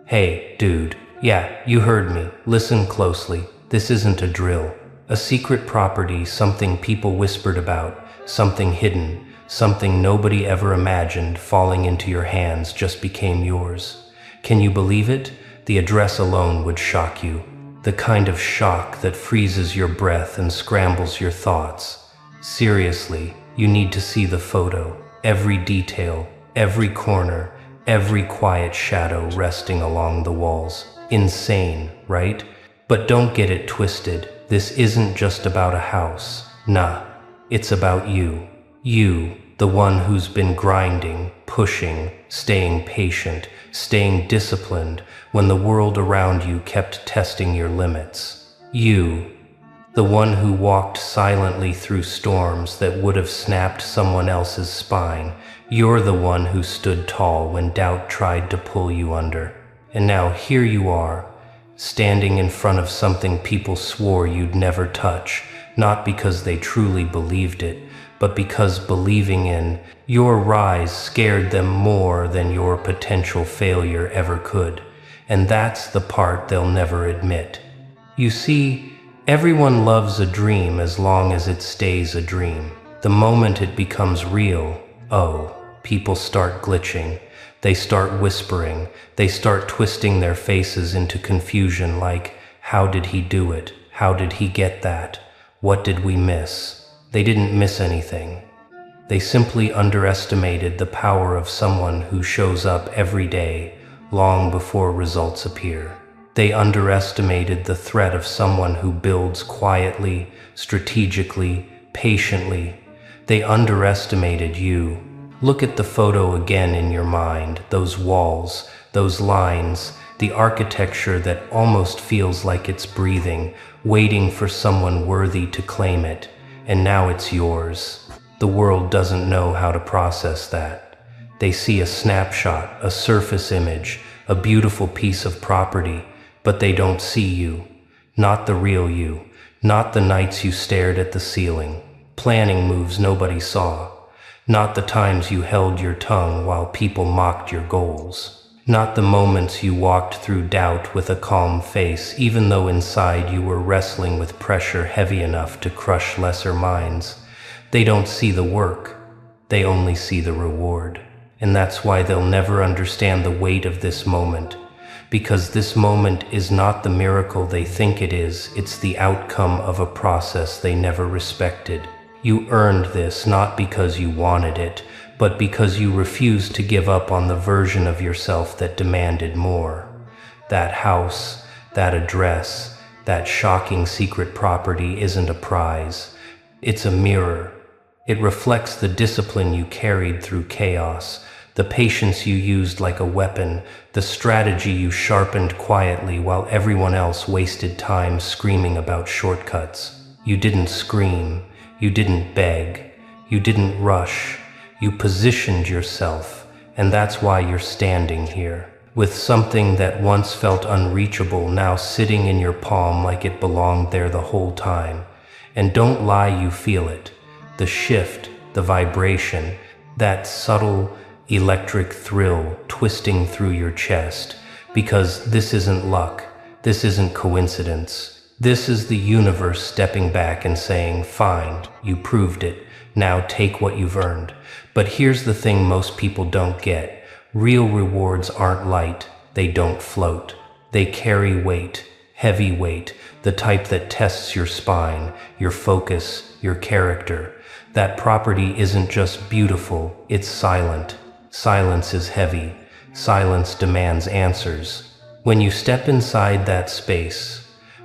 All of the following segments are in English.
Hey, dude. Yeah, you heard me. Listen closely. This isn't a drill. A secret property, something people whispered about, something hidden, something nobody ever imagined falling into your hands just became yours. Can you believe it? The address alone would shock you. The kind of shock that freezes your breath and scrambles your thoughts. Seriously, you need to see the photo. Every detail, every corner, every quiet shadow resting along the walls. Insane, right? But don't get it twisted. This isn't just about a house. Nah, it's about you. You, the one who's been grinding, pushing, staying patient, staying disciplined when the world around you kept testing your limits. You, the one who walked silently through storms that would have snapped someone else's spine. You're the one who stood tall when doubt tried to pull you under. And now here you are, standing in front of something people swore you'd never touch, not because they truly believed it, but because believing in your rise scared them more than your potential failure ever could. And that's the part they'll never admit. You see, everyone loves a dream as long as it stays a dream. The moment it becomes real, people start glitching. They start whispering. They start twisting their faces into confusion like, how did he do it? How did he get that? What did we miss? They didn't miss anything. They simply underestimated the power of someone who shows up every day, long before results appear. They underestimated the threat of someone who builds quietly, strategically, patiently. They underestimated you. Look at the photo again in your mind, those walls, those lines, the architecture that almost feels like it's breathing, waiting for someone worthy to claim it. And now it's yours. The world doesn't know how to process that. They see a snapshot, a surface image, a beautiful piece of property, but they don't see you. Not the real you. Not the nights you stared at the ceiling, planning moves nobody saw. Not the times you held your tongue while people mocked your goals. Not the moments you walked through doubt with a calm face, even though inside you were wrestling with pressure heavy enough to crush lesser minds. They don't see the work. They only see the reward. And that's why they'll never understand the weight of this moment. Because this moment is not the miracle they think it is, it's the outcome of a process they never respected. You earned this not because you wanted it, but because you refused to give up on the version of yourself that demanded more. That house, that address, that shocking secret property isn't a prize. It's a mirror. It reflects the discipline you carried through chaos, the patience you used like a weapon, the strategy you sharpened quietly while everyone else wasted time screaming about shortcuts. You didn't scream. You didn't beg. You didn't rush. You positioned yourself, and that's why you're standing here, with something that once felt unreachable now sitting in your palm like it belonged there the whole time. And don't lie, you feel it. The shift, the vibration, that subtle electric thrill twisting through your chest, because this isn't luck. This isn't coincidence. This is the universe stepping back and saying, fine, you proved it. Now take what you've earned. But here's the thing most people don't get. Real rewards aren't light. They don't float. They carry weight, heavy weight, the type that tests your spine, your focus, your character. That property isn't just beautiful, it's silent. Silence is heavy. Silence demands answers. When you step inside that space,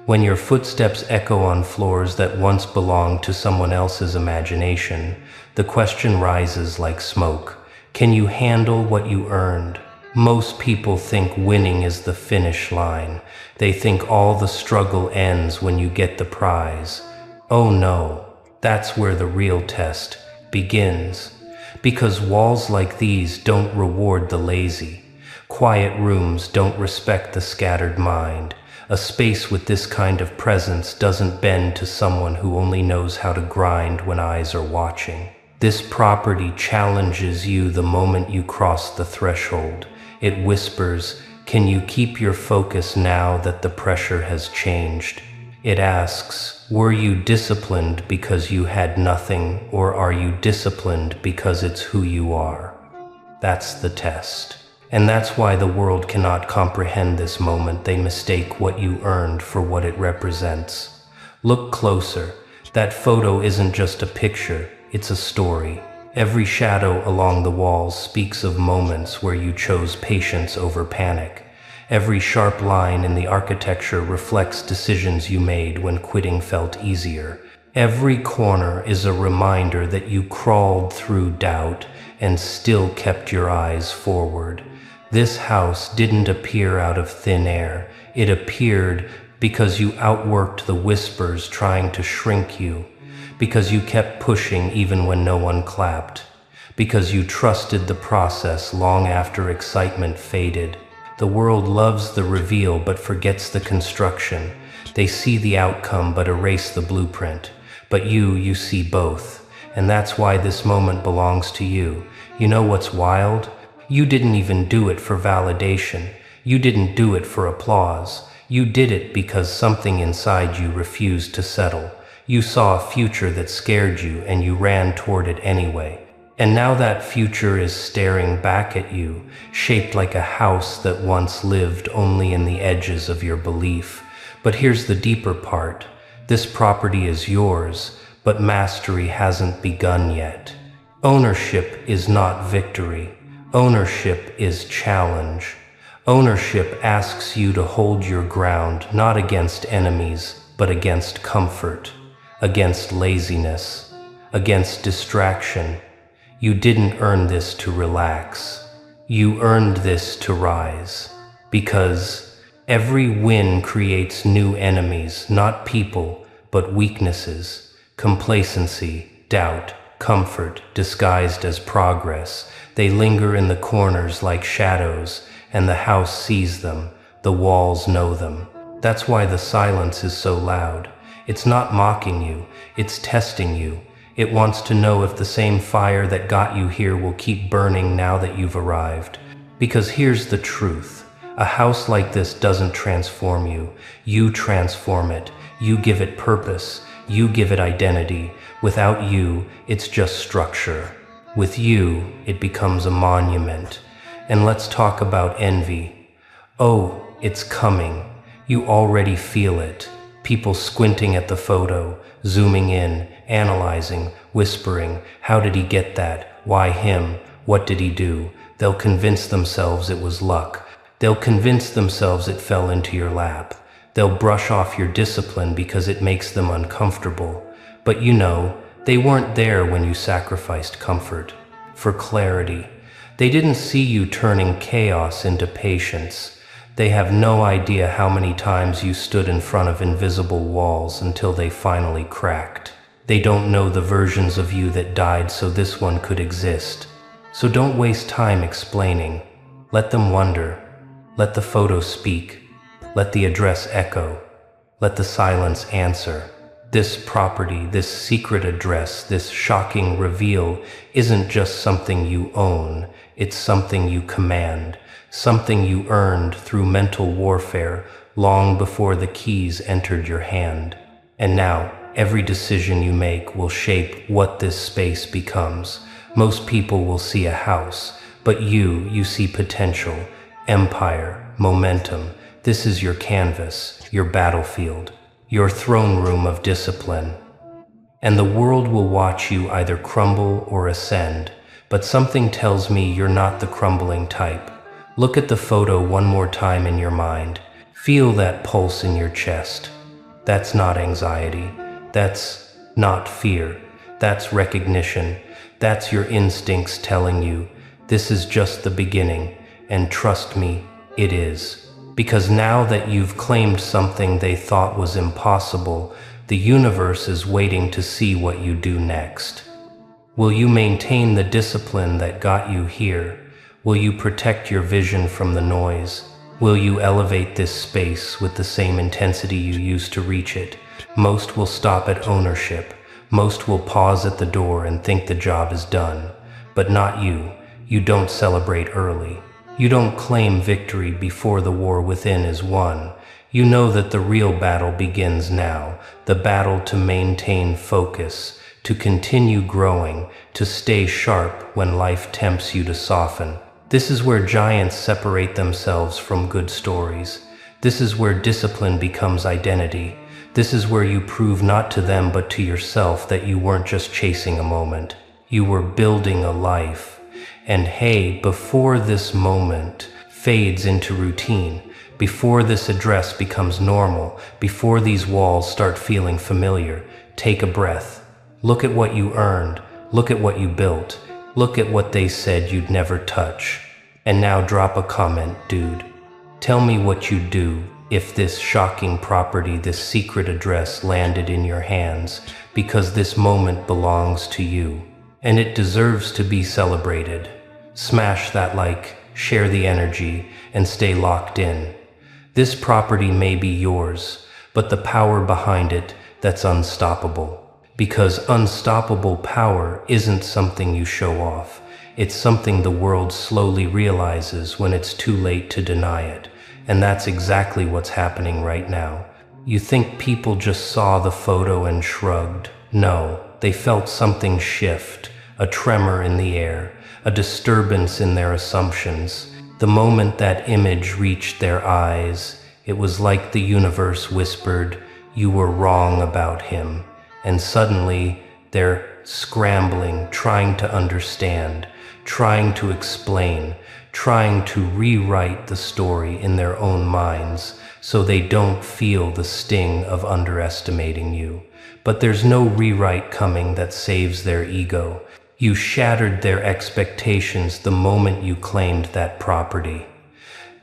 when your footsteps echo on floors that once belonged to someone else's imagination, the question rises like smoke. Can you handle what you earned? Most people think winning is the finish line. They think all the struggle ends when you get the prize. Oh no, that's where the real test begins. Because walls like these don't reward the lazy. Quiet rooms don't respect the scattered mind. A space with this kind of presence doesn't bend to someone who only knows how to grind when eyes are watching. This property challenges you the moment you cross the threshold. It whispers, Can you keep your focus now that the pressure has changed? It asks, were you disciplined because you had nothing, or are you disciplined because it's who you are? That's the test. And that's why the world cannot comprehend this moment. They mistake what you earned for what it represents. Look closer. That photo isn't just a picture, it's a story. Every shadow along the walls speaks of moments where you chose patience over panic. Every sharp line in the architecture reflects decisions you made when quitting felt easier. Every corner is a reminder that you crawled through doubt and still kept your eyes forward. This house didn't appear out of thin air. It appeared because you outworked the whispers trying to shrink you, because you kept pushing even when no one clapped, because you trusted the process long after excitement faded. The world loves the reveal but forgets the construction. They see the outcome but erase the blueprint. But you see both. And that's why this moment belongs to you. You know what's wild? You didn't even do it for validation. You didn't do it for applause. You did it because something inside you refused to settle. You saw a future that scared you and you ran toward it anyway. And now that future is staring back at you, shaped like a house that once lived only in the edges of your belief. But here's the deeper part. This property is yours, but mastery hasn't begun yet. Ownership is not victory. Ownership is challenge. Ownership asks you to hold your ground, not against enemies, but against comfort, against laziness, against distraction. You didn't earn this to relax. You earned this to rise. Because every win creates new enemies, not people, but weaknesses, complacency, doubt, comfort, disguised as progress. They linger in the corners like shadows, and the house sees them, the walls know them. That's why the silence is so loud. It's not mocking you, it's testing you. It wants to know if the same fire that got you here will keep burning now that you've arrived. Because here's the truth. A house like this doesn't transform you. You transform it. You give it purpose. You give it identity. Without you, it's just structure. With you, it becomes a monument. And let's talk about envy. Oh, it's coming. You already feel it. People squinting at the photo, zooming in, analyzing, whispering, how did he get that? Why him? What did he do? They'll convince themselves it was luck. They'll convince themselves it fell into your lap. They'll brush off your discipline because it makes them uncomfortable. But you know, they weren't there when you sacrificed comfort for clarity. They didn't see you turning chaos into patience. They have no idea how many times you stood in front of invisible walls until they finally cracked. They don't know the versions of you that died so this one could exist. So don't waste time explaining. Let them wonder. Let the photo speak. Let the address echo. Let the silence answer. This property, this secret address, this shocking reveal isn't just something you own. It's something you command. Something you earned through mental warfare long before the keys entered your hand. And now, every decision you make will shape what this space becomes. Most people will see a house, but you see potential, empire, momentum. This is your canvas, your battlefield, your throne room of discipline. And the world will watch you either crumble or ascend, but something tells me you're not the crumbling type. Look at the photo one more time in your mind. Feel that pulse in your chest. That's not anxiety. That's not fear. That's recognition. That's your instincts telling you, this is just the beginning, and trust me, it is. Because now that you've claimed something they thought was impossible, the universe is waiting to see what you do next. Will you maintain the discipline that got you here? Will you protect your vision from the noise? Will you elevate this space with the same intensity you used to reach it? Most will stop at ownership. Most will pause at the door and think the job is done. But not you. You don't celebrate early. You don't claim victory before the war within is won. You know that the real battle begins now, the battle to maintain focus, to continue growing, to stay sharp when life tempts you to soften. This is where giants separate themselves from good stories. This is where discipline becomes identity. This is where you prove not to them but to yourself that you weren't just chasing a moment. You were building a life. And hey, before this moment fades into routine, before this address becomes normal, before these walls start feeling familiar, take a breath. Look at what you earned. Look at what you built. Look at what they said you'd never touch. And now drop a comment, dude. Tell me what you'd do if this shocking property, this secret address landed in your hands, because this moment belongs to you. And it deserves to be celebrated. Smash that like, share the energy, and stay locked in. This property may be yours, but the power behind it, that's unstoppable. Because unstoppable power isn't something you show off. It's something the world slowly realizes when it's too late to deny it. And that's exactly what's happening right now. You think people just saw the photo and shrugged. No, they felt something shift, a tremor in the air, a disturbance in their assumptions. The moment that image reached their eyes, it was like the universe whispered, "You were wrong about him." And suddenly, they're scrambling, trying to understand, trying to explain, trying to rewrite the story in their own minds so they don't feel the sting of underestimating you. But there's no rewrite coming that saves their ego. You shattered their expectations the moment you claimed that property.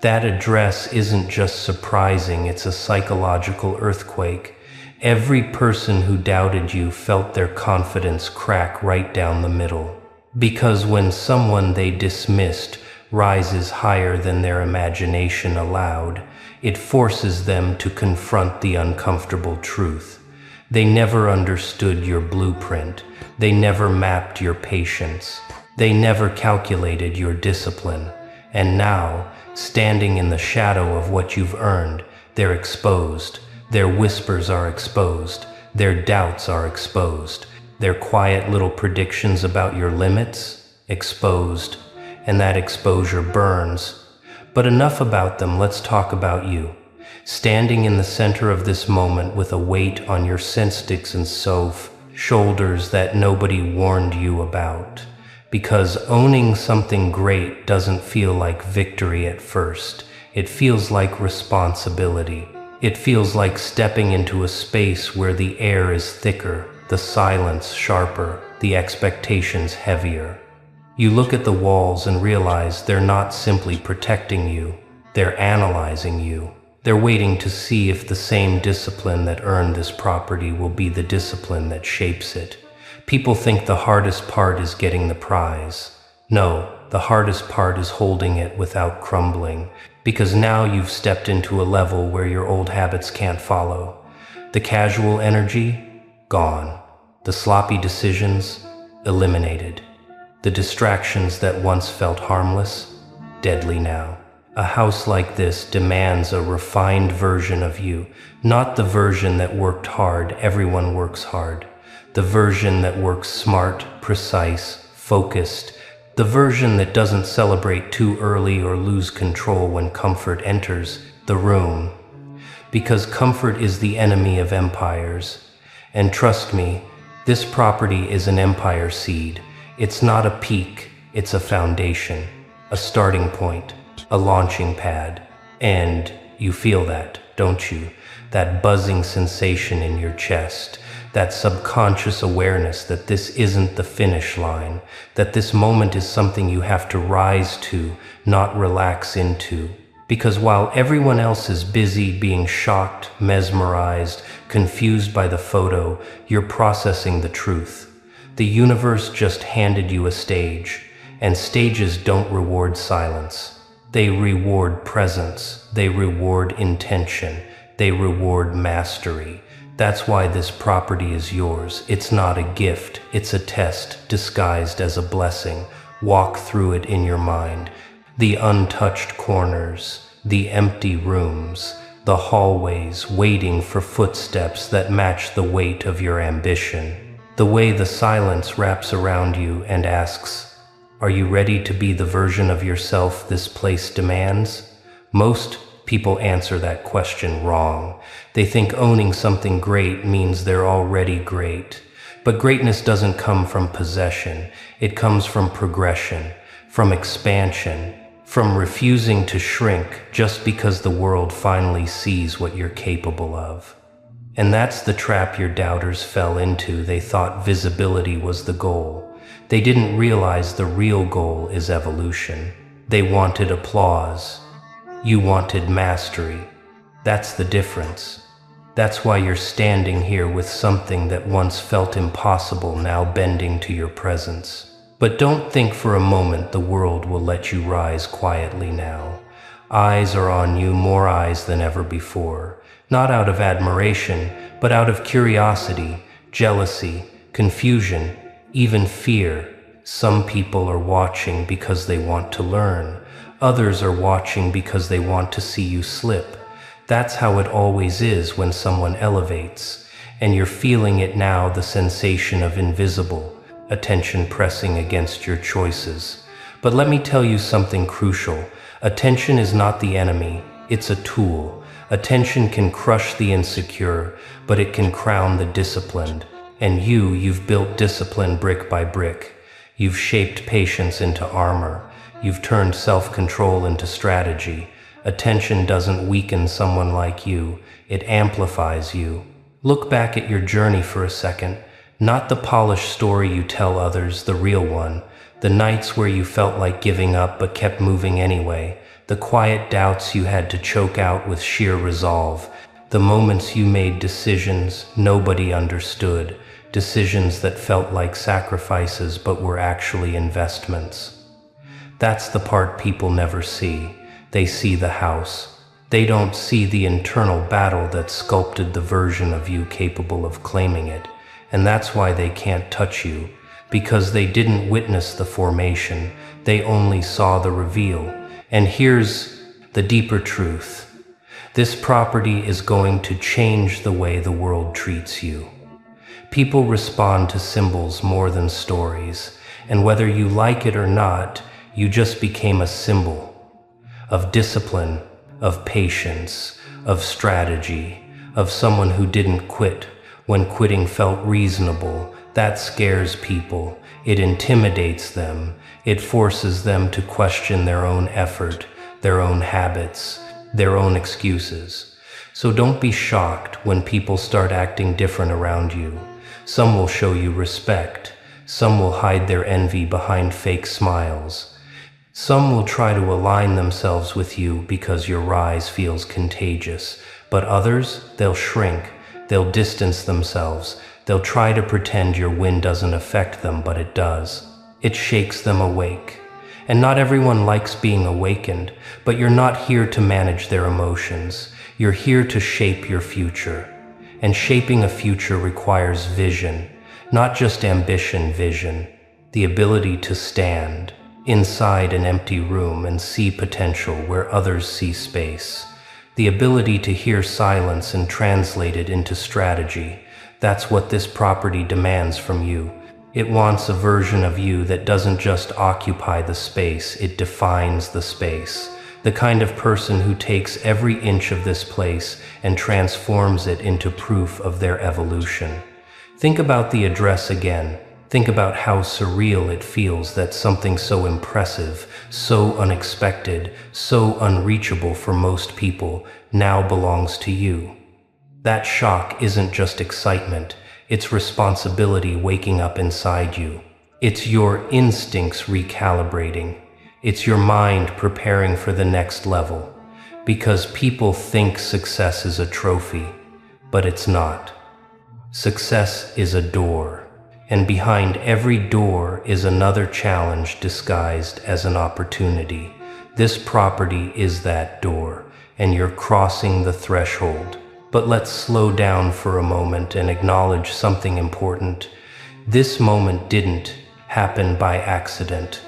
That address isn't just surprising, it's a psychological earthquake. Every person who doubted you felt their confidence crack right down the middle. Because when someone they dismissed rises higher than their imagination allowed, it forces them to confront the uncomfortable truth. They never understood your blueprint. They never mapped your patience. They never calculated your discipline. And now, standing in the shadow of what you've earned, they're exposed. Their whispers are exposed. Their doubts are exposed. Their quiet little predictions about your limits, exposed. And that exposure burns. But enough about them, let's talk about you. Standing in the center of this moment with a weight on your sensitives and shoulders that nobody warned you about. Because owning something great doesn't feel like victory at first. It feels like responsibility. It feels like stepping into a space where the air is thicker, the silence sharper, the expectations heavier. You look at the walls and realize they're not simply protecting you, they're analyzing you. They're waiting to see if the same discipline that earned this property will be the discipline that shapes it. People think the hardest part is getting the prize. No, the hardest part is holding it without crumbling, because now you've stepped into a level where your old habits can't follow. The casual energy? Gone. The sloppy decisions? Eliminated. The distractions that once felt harmless? Deadly now. A house like this demands a refined version of you, not the version that worked hard. Everyone works hard. The version that works smart, precise, focused. The version that doesn't celebrate too early or lose control when comfort enters the room. Because comfort is the enemy of empires. And trust me, this property is an empire seed. It's not a peak, it's a foundation, a starting point, a launching pad. And you feel that, don't you? That buzzing sensation in your chest, that subconscious awareness that this isn't the finish line, that this moment is something you have to rise to, not relax into. Because while everyone else is busy being shocked, mesmerized, confused by the photo, you're processing the truth. The universe just handed you a stage, and stages don't reward silence. They reward presence, they reward intention, they reward mastery. That's why this property is yours. It's not a gift, it's a test disguised as a blessing. Walk through it in your mind. The untouched corners, the empty rooms, the hallways waiting for footsteps that match the weight of your ambition. The way the silence wraps around you and asks, "Are you ready to be the version of yourself this place demands?" Most people answer that question wrong. They think owning something great means they're already great. But greatness doesn't come from possession. It comes from progression, from expansion, from refusing to shrink just because the world finally sees what you're capable of. And that's the trap your doubters fell into. They thought visibility was the goal. They didn't realize the real goal is evolution. They wanted applause. You wanted mastery. That's the difference. That's why you're standing here with something that once felt impossible now bending to your presence. But don't think for a moment the world will let you rise quietly now. Eyes are on you, more eyes than ever before. Not out of admiration, but out of curiosity, jealousy, confusion, even fear. Some people are watching because they want to learn. Others are watching because they want to see you slip. That's how it always is when someone elevates. And you're feeling it now, the sensation of invisible attention pressing against your choices. But let me tell you something crucial. Attention is not the enemy, it's a tool. Attention can crush the insecure, but it can crown the disciplined. And you've built discipline brick by brick. You've shaped patience into armor. You've turned self-control into strategy. Attention doesn't weaken someone like you, it amplifies you. Look back at your journey for a second. Not the polished story you tell others, the real one. The nights where you felt like giving up but kept moving anyway. The quiet doubts you had to choke out with sheer resolve. The moments you made decisions nobody understood. Decisions that felt like sacrifices but were actually investments. That's the part people never see. They see the house. They don't see the internal battle that sculpted the version of you capable of claiming it. And that's why they can't touch you, because they didn't witness the formation, they only saw the reveal. And here's the deeper truth. This property is going to change the way the world treats you. People respond to symbols more than stories, and whether you like it or not, you just became a symbol of discipline, of patience, of strategy, of someone who didn't quit when quitting felt reasonable. That scares people. It intimidates them. It forces them to question their own effort, their own habits, their own excuses. So don't be shocked when people start acting different around you. Some will show you respect. Some will hide their envy behind fake smiles. Some will try to align themselves with you because your rise feels contagious. But others, they'll shrink. They'll distance themselves. They'll try to pretend your win doesn't affect them, but it does. It shakes them awake. And not everyone likes being awakened, but you're not here to manage their emotions. You're here to shape your future. And shaping a future requires vision, not just ambition, vision. The ability to stand inside an empty room and see potential where others see space. The ability to hear silence and translate it into strategy. That's what this property demands from you. It wants a version of you that doesn't just occupy the space, it defines the space. The kind of person who takes every inch of this place and transforms it into proof of their evolution. Think about the address again. Think about how surreal it feels that something so impressive, so unexpected, so unreachable for most people now belongs to you. That shock isn't just excitement, it's responsibility waking up inside you. It's your instincts recalibrating. It's your mind preparing for the next level. Because people think success is a trophy, but it's not. Success is a door. And behind every door is another challenge disguised as an opportunity. This property is that door, and you're crossing the threshold. But let's slow down for a moment and acknowledge something important. This moment didn't happen by accident.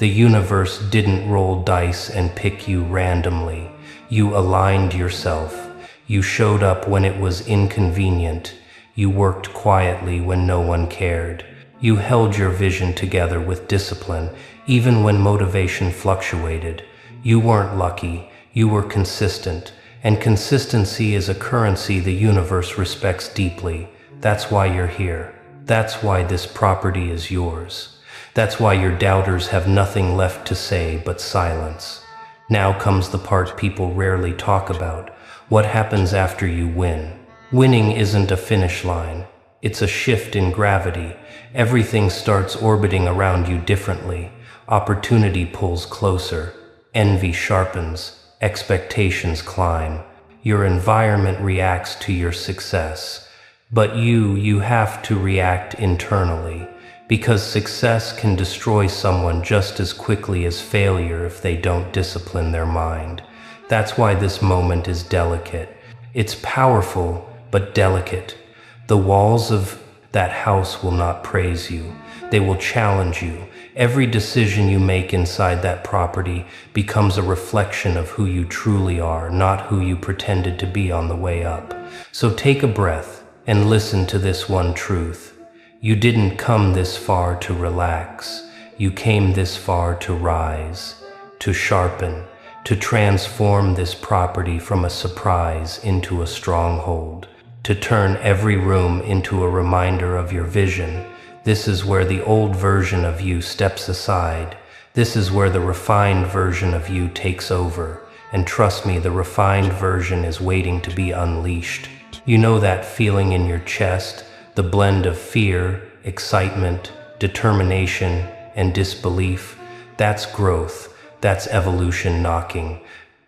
The universe didn't roll dice and pick you randomly. You aligned yourself. You showed up when it was inconvenient. You worked quietly when no one cared. You held your vision together with discipline, even when motivation fluctuated. You weren't lucky, you were consistent, and consistency is a currency the universe respects deeply. That's why you're here. That's why this property is yours. That's why your doubters have nothing left to say but silence. Now comes the part people rarely talk about. What happens after you win? Winning isn't a finish line. It's a shift in gravity. Everything starts orbiting around you differently. Opportunity pulls closer. Envy sharpens. Expectations climb. Your environment reacts to your success. But you have to react internally. Because success can destroy someone just as quickly as failure if they don't discipline their mind. That's why this moment is delicate. It's powerful, but delicate. The walls of that house will not praise you. They will challenge you. Every decision you make inside that property becomes a reflection of who you truly are, not who you pretended to be on the way up. So take a breath and listen to this one truth. You didn't come this far to relax. You came this far to rise, to sharpen, to transform this property from a surprise into a stronghold, to turn every room into a reminder of your vision. This is where the old version of you steps aside. This is where the refined version of you takes over. And trust me, the refined version is waiting to be unleashed. You know that feeling in your chest? The blend of fear, excitement, determination, and disbelief. That's growth. That's evolution knocking.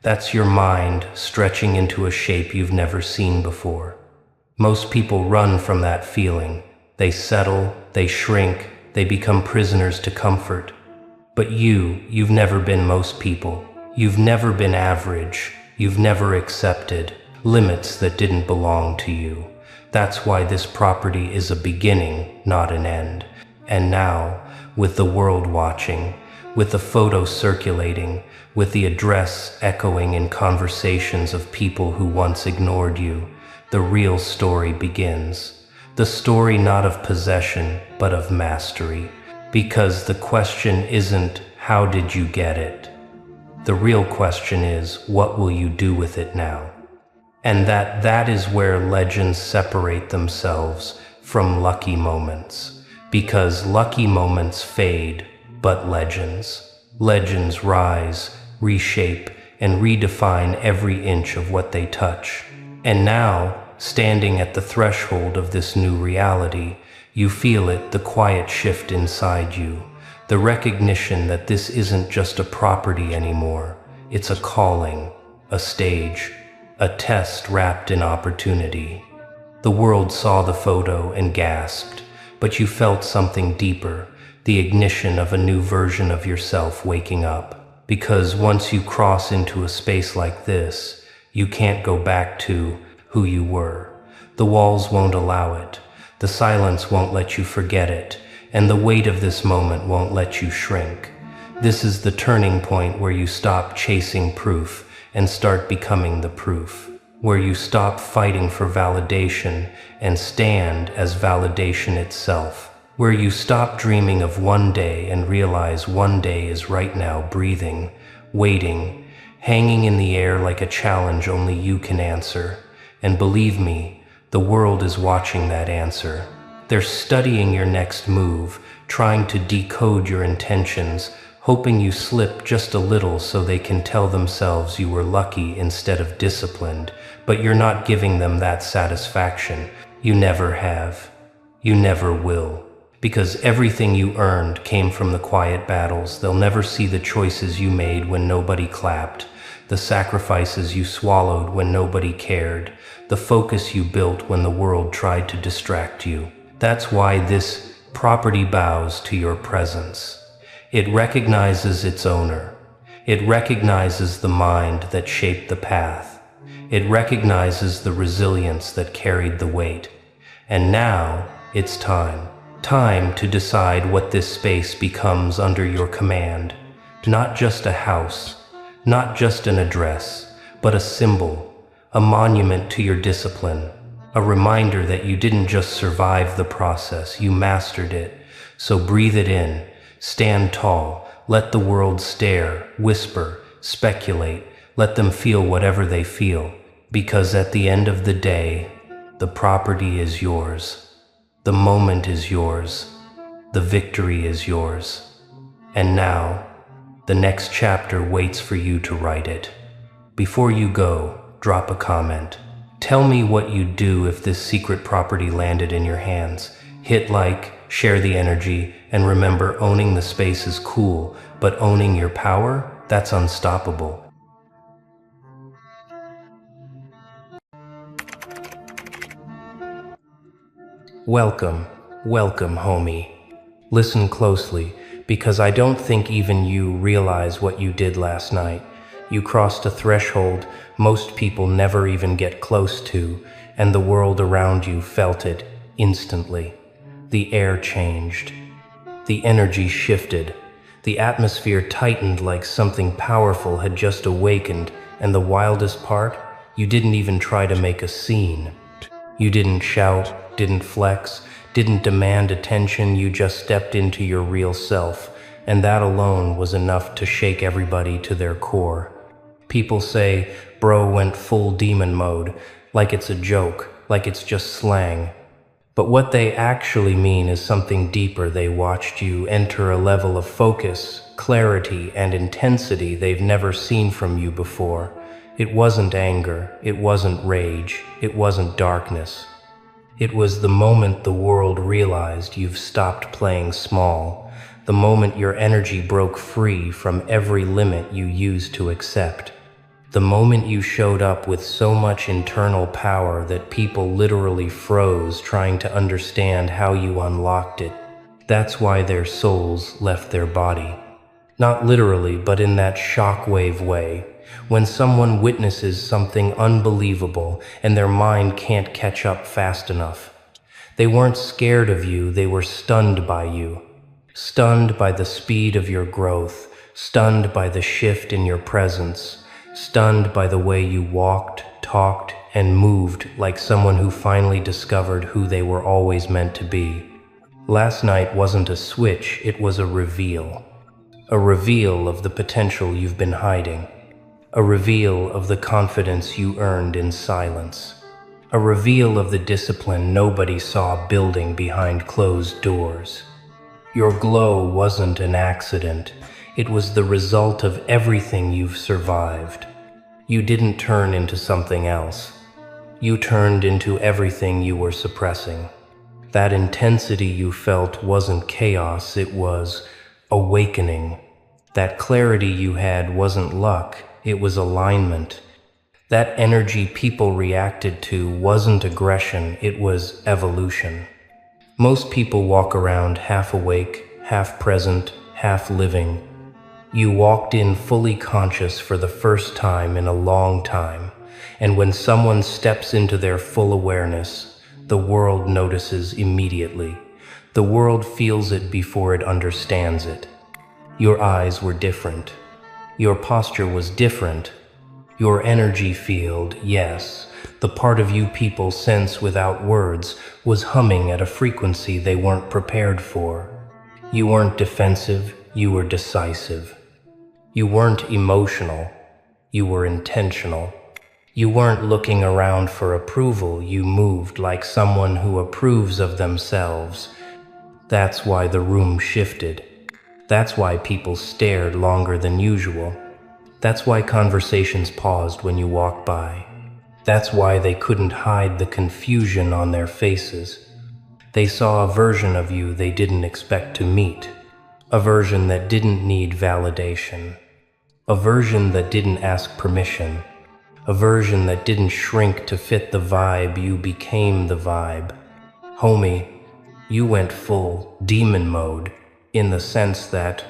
That's your mind stretching into a shape you've never seen before. Most people run from that feeling. They settle, they shrink, they become prisoners to comfort. But you've never been most people. You've never been average. You've never accepted limits that didn't belong to you. That's why this property is a beginning, not an end. And now, with the world watching, with the photos circulating, with the address echoing in conversations of people who once ignored you, the real story begins. The story not of possession, but of mastery. Because the question isn't, how did you get it? The real question is, what will you do with it now? And that is where legends separate themselves from lucky moments. Because lucky moments fade, but legends rise, reshape, and redefine every inch of what they touch. And now, standing at the threshold of this new reality, you feel it, the quiet shift inside you, the recognition that this isn't just a property anymore. It's a calling, a stage, a test wrapped in opportunity. The world saw the photo and gasped, but you felt something deeper, the ignition of a new version of yourself waking up. Because once you cross into a space like this, you can't go back to who you were. The walls won't allow it. The silence won't let you forget it. And the weight of this moment won't let you shrink. This is the turning point where you stop chasing proof and start becoming the proof, where you stop fighting for validation and stand as validation itself, where you stop dreaming of one day and realize one day is right now, breathing, waiting, hanging in the air like a challenge only you can answer. And believe me, the world is watching that answer. They're studying your next move, trying to decode your intentions, hoping you slip just a little so they can tell themselves you were lucky instead of disciplined. But you're not giving them that satisfaction. You never have. You never will. Because everything you earned came from the quiet battles. They'll never see the choices you made when nobody clapped, the sacrifices you swallowed when nobody cared, the focus you built when the world tried to distract you. That's why this property bows to your presence. It recognizes its owner. It recognizes the mind that shaped the path. It recognizes the resilience that carried the weight. And now, it's time. Time to decide what this space becomes under your command. Not just a house, not just an address, but a symbol, a monument to your discipline, a reminder that you didn't just survive the process, you mastered it. So breathe it in, stand tall, let the world stare, whisper, speculate, let them feel whatever they feel, because at the end of the day, the property is yours, the moment is yours, the victory is yours. And now, the next chapter waits for you to write it. Before you go, drop a comment. Tell me what you'd do if this secret property landed in your hands. Hit like, share the energy, and remember, owning the space is cool, but owning your power, that's unstoppable. Welcome, welcome, homie. Listen closely, because I don't think even you realize what you did last night. You crossed a threshold most people never even get close to, and the world around you felt it instantly. The air changed. The energy shifted. The atmosphere tightened like something powerful had just awakened, and the wildest part, you didn't even try to make a scene. You didn't shout, didn't flex, didn't demand attention, you just stepped into your real self, and that alone was enough to shake everybody to their core. People say, bro went full demon mode, like it's a joke, like it's just slang. But what they actually mean is something deeper. They watched you enter a level of focus, clarity, and intensity they've never seen from you before. It wasn't anger, it wasn't rage, it wasn't darkness. It was the moment the world realized you've stopped playing small, the moment your energy broke free from every limit you used to accept. The moment you showed up with so much internal power that people literally froze trying to understand how you unlocked it. That's why their souls left their body. Not literally, but in that shockwave way. When someone witnesses something unbelievable and their mind can't catch up fast enough. They weren't scared of you, they were stunned by you. Stunned by the speed of your growth, stunned by the shift in your presence, stunned by the way you walked, talked, and moved like someone who finally discovered who they were always meant to be. Last night wasn't a switch, it was a reveal. A reveal of the potential you've been hiding. A reveal of the confidence you earned in silence. A reveal of the discipline nobody saw building behind closed doors. Your glow wasn't an accident. It was the result of everything you've survived. You didn't turn into something else. You turned into everything you were suppressing. That intensity you felt wasn't chaos, it was awakening. That clarity you had wasn't luck, it was alignment. That energy people reacted to wasn't aggression, it was evolution. Most people walk around half awake, half present, half living. You walked in fully conscious for the first time in a long time, and when someone steps into their full awareness, the world notices immediately. The world feels it before it understands it. Your eyes were different. Your posture was different. Your energy field, yes, the part of you people sense without words, was humming at a frequency they weren't prepared for. You weren't defensive, you were decisive. You weren't emotional, you were intentional. You weren't looking around for approval, you moved like someone who approves of themselves. That's why the room shifted. That's why people stared longer than usual. That's why conversations paused when you walked by. That's why they couldn't hide the confusion on their faces. They saw a version of you they didn't expect to meet. A version that didn't need validation. A version that didn't ask permission. A version that didn't shrink to fit the vibe. You became the vibe. Homie, you went full demon mode in the sense that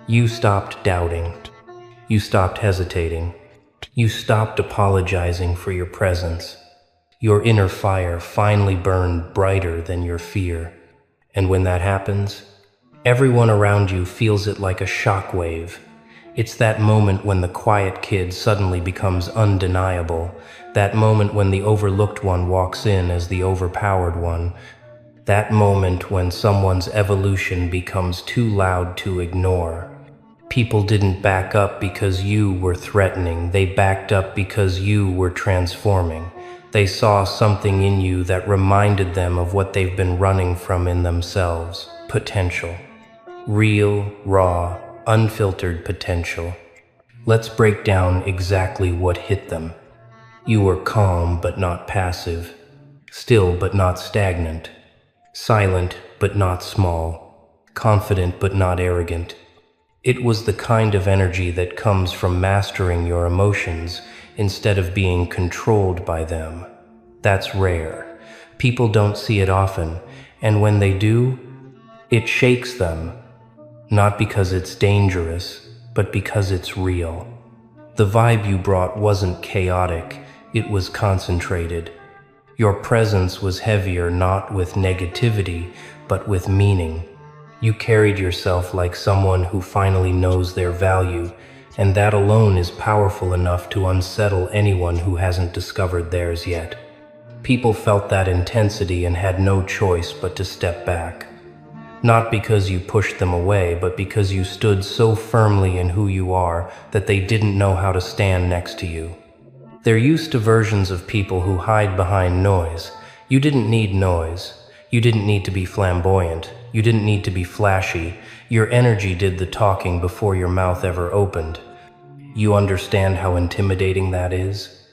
you stopped doubting. You stopped hesitating. You stopped apologizing for your presence. Your inner fire finally burned brighter than your fear. And when that happens, everyone around you feels it like a shockwave. It's that moment when the quiet kid suddenly becomes undeniable, that moment when the overlooked one walks in as the overpowered one, that moment when someone's evolution becomes too loud to ignore. People didn't back up because you were threatening, they backed up because you were transforming. They saw something in you that reminded them of what they've been running from in themselves. Potential. Real, raw, unfiltered potential. Let's break down exactly what hit them. You were calm but not passive, still but not stagnant, silent but not small, confident but not arrogant. It was the kind of energy that comes from mastering your emotions instead of being controlled by them. That's rare. People don't see it often, and when they do, it shakes them, not because it's dangerous, but because it's real. The vibe you brought wasn't chaotic, it was concentrated. Your presence was heavier not with negativity, but with meaning. You carried yourself like someone who finally knows their value, and that alone is powerful enough to unsettle anyone who hasn't discovered theirs yet. People felt that intensity and had no choice but to step back. Not because you pushed them away, but because you stood so firmly in who you are that they didn't know how to stand next to you. They're used to versions of people who hide behind noise. You didn't need noise. You didn't need to be flamboyant. You didn't need to be flashy. Your energy did the talking before your mouth ever opened. You understand how intimidating that is?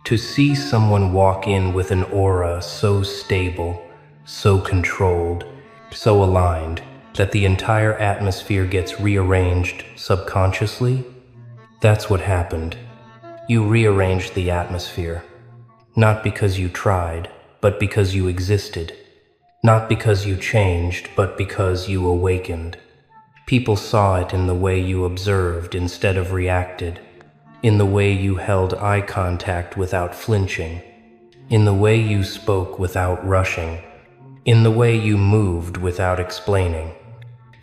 To see someone walk in with an aura so stable, so controlled, so aligned, that the entire atmosphere gets rearranged subconsciously? That's what happened. You rearranged the atmosphere. Not because you tried, but because you existed. Not because you changed, but because you awakened. People saw it in the way you observed instead of reacted, in the way you held eye contact without flinching, in the way you spoke without rushing, in the way you moved without explaining.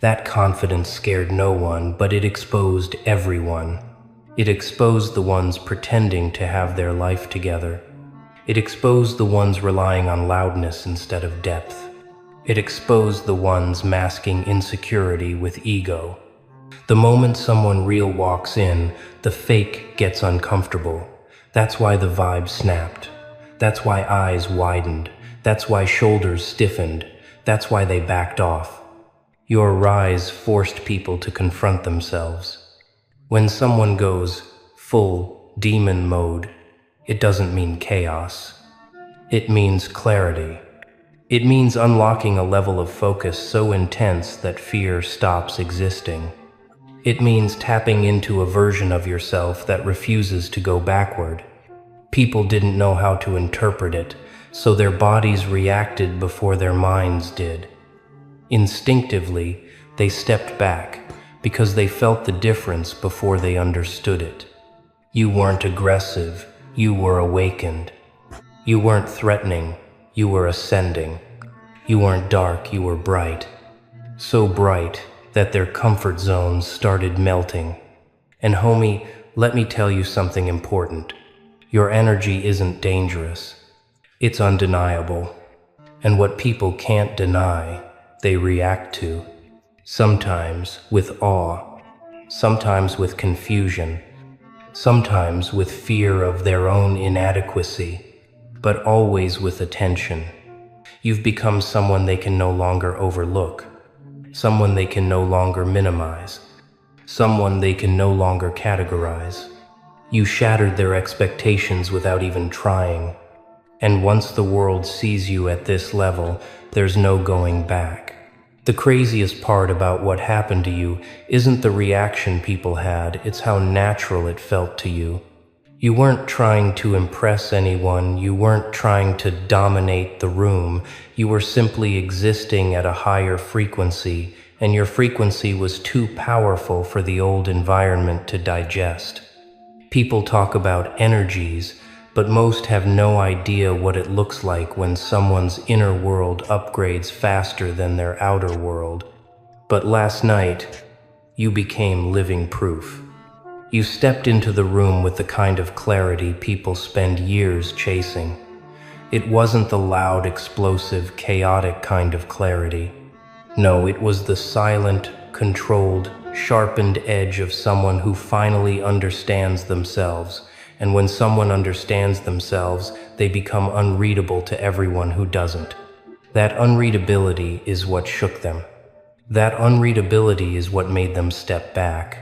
That confidence scared no one, but it exposed everyone. It exposed the ones pretending to have their life together. It exposed the ones relying on loudness instead of depth. It exposed the ones masking insecurity with ego. The moment someone real walks in, the fake gets uncomfortable. That's why the vibe snapped. That's why eyes widened. That's why shoulders stiffened. That's why they backed off. Your rise forced people to confront themselves. When someone goes full demon mode, it doesn't mean chaos. It means clarity. It means unlocking a level of focus so intense that fear stops existing. It means tapping into a version of yourself that refuses to go backward. People didn't know how to interpret it, so their bodies reacted before their minds did. Instinctively, they stepped back because they felt the difference before they understood it. You weren't aggressive, you were awakened. You weren't threatening, you were ascending. You weren't dark, you were bright. So bright that their comfort zones started melting. And homie, let me tell you something important. Your energy isn't dangerous. It's undeniable. And what people can't deny, they react to. Sometimes with awe, sometimes with confusion, sometimes with fear of their own inadequacy, but always with attention. You've become someone they can no longer overlook, someone they can no longer minimize, someone they can no longer categorize. You shattered their expectations without even trying. And once the world sees you at this level, there's no going back. The craziest part about what happened to you isn't the reaction people had, it's how natural it felt to you. You weren't trying to impress anyone, you weren't trying to dominate the room, you were simply existing at a higher frequency, and your frequency was too powerful for the old environment to digest. People talk about energies, but most have no idea what it looks like when someone's inner world upgrades faster than their outer world. But last night, you became living proof. You stepped into the room with the kind of clarity people spend years chasing. It wasn't the loud, explosive, chaotic kind of clarity. No, it was the silent, controlled, sharpened edge of someone who finally understands themselves. And when someone understands themselves, they become unreadable to everyone who doesn't. That unreadability is what shook them. That unreadability is what made them step back.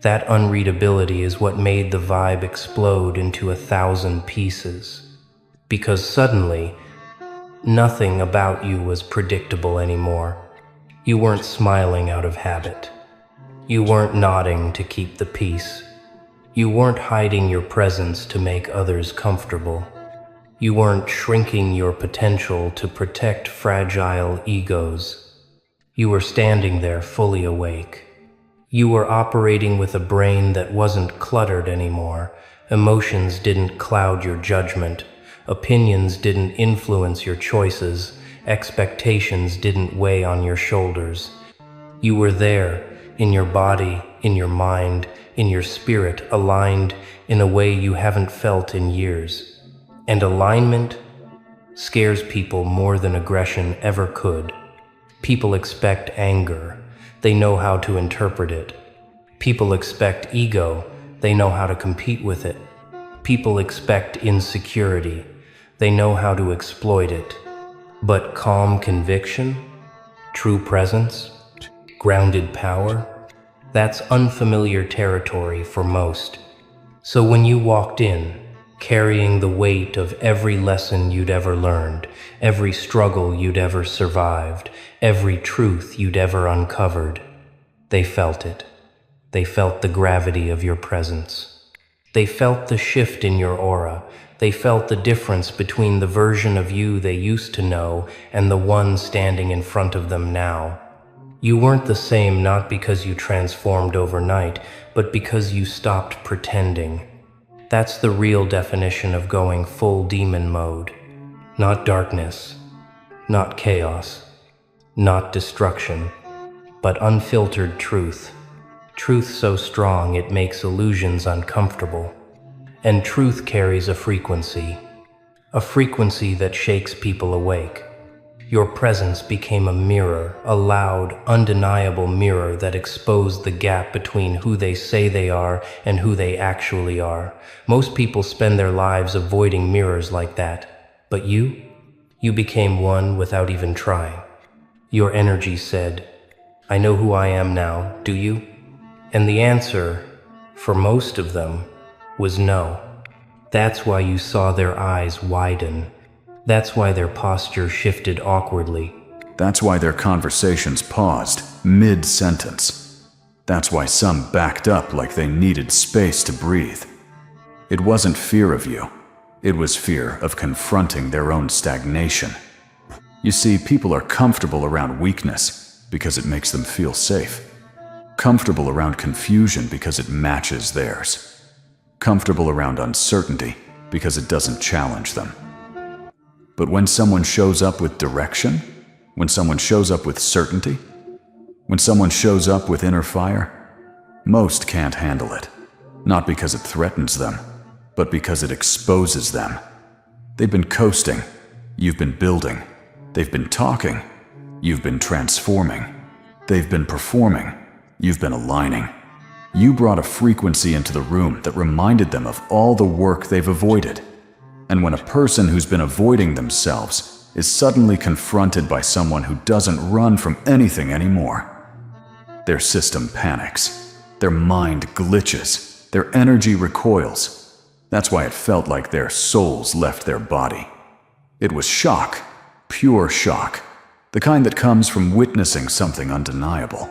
That unreadability is what made the vibe explode into 1,000 pieces. Because suddenly, nothing about you was predictable anymore. You weren't smiling out of habit. You weren't nodding to keep the peace. You weren't hiding your presence to make others comfortable. You weren't shrinking your potential to protect fragile egos. You were standing there fully awake. You were operating with a brain that wasn't cluttered anymore. Emotions didn't cloud your judgment. Opinions didn't influence your choices. Expectations didn't weigh on your shoulders. You were there, in your body, in your mind, in your spirit, aligned in a way you haven't felt in years. And alignment scares people more than aggression ever could. People expect anger. They know how to interpret it. People expect ego. They know how to compete with it. People expect insecurity. They know how to exploit it. But calm conviction, true presence, grounded power, that's unfamiliar territory for most. So when you walked in, carrying the weight of every lesson you'd ever learned, every struggle you'd ever survived, every truth you'd ever uncovered, they felt it. They felt the gravity of your presence. They felt the shift in your aura. They felt the difference between the version of you they used to know and the one standing in front of them now. You weren't the same not because you transformed overnight, but because you stopped pretending. That's the real definition of going full demon mode. Not darkness, not chaos, not destruction, but unfiltered truth. Truth so strong it makes illusions uncomfortable. And truth carries a frequency that shakes people awake. Your presence became a mirror, a loud, undeniable mirror that exposed the gap between who they say they are and who they actually are. Most people spend their lives avoiding mirrors like that. But you became one without even trying. Your energy said, "I know who I am now, do you?" And the answer, for most of them, was no. That's why you saw their eyes widen. That's why their posture shifted awkwardly. That's why their conversations paused mid-sentence. That's why some backed up like they needed space to breathe. It wasn't fear of you. It was fear of confronting their own stagnation. You see, people are comfortable around weakness because it makes them feel safe. Comfortable around confusion because it matches theirs. Comfortable around uncertainty because it doesn't challenge them. But when someone shows up with direction, when someone shows up with certainty, when someone shows up with inner fire, most can't handle it. Not because it threatens them, but because it exposes them. They've been coasting. You've been building. They've been talking. You've been transforming. They've been performing. You've been aligning. You brought a frequency into the room that reminded them of all the work they've avoided. And when a person who's been avoiding themselves is suddenly confronted by someone who doesn't run from anything anymore, their system panics, their mind glitches, their energy recoils. That's why it felt like their souls left their body. It was shock, pure shock, the kind that comes from witnessing something undeniable.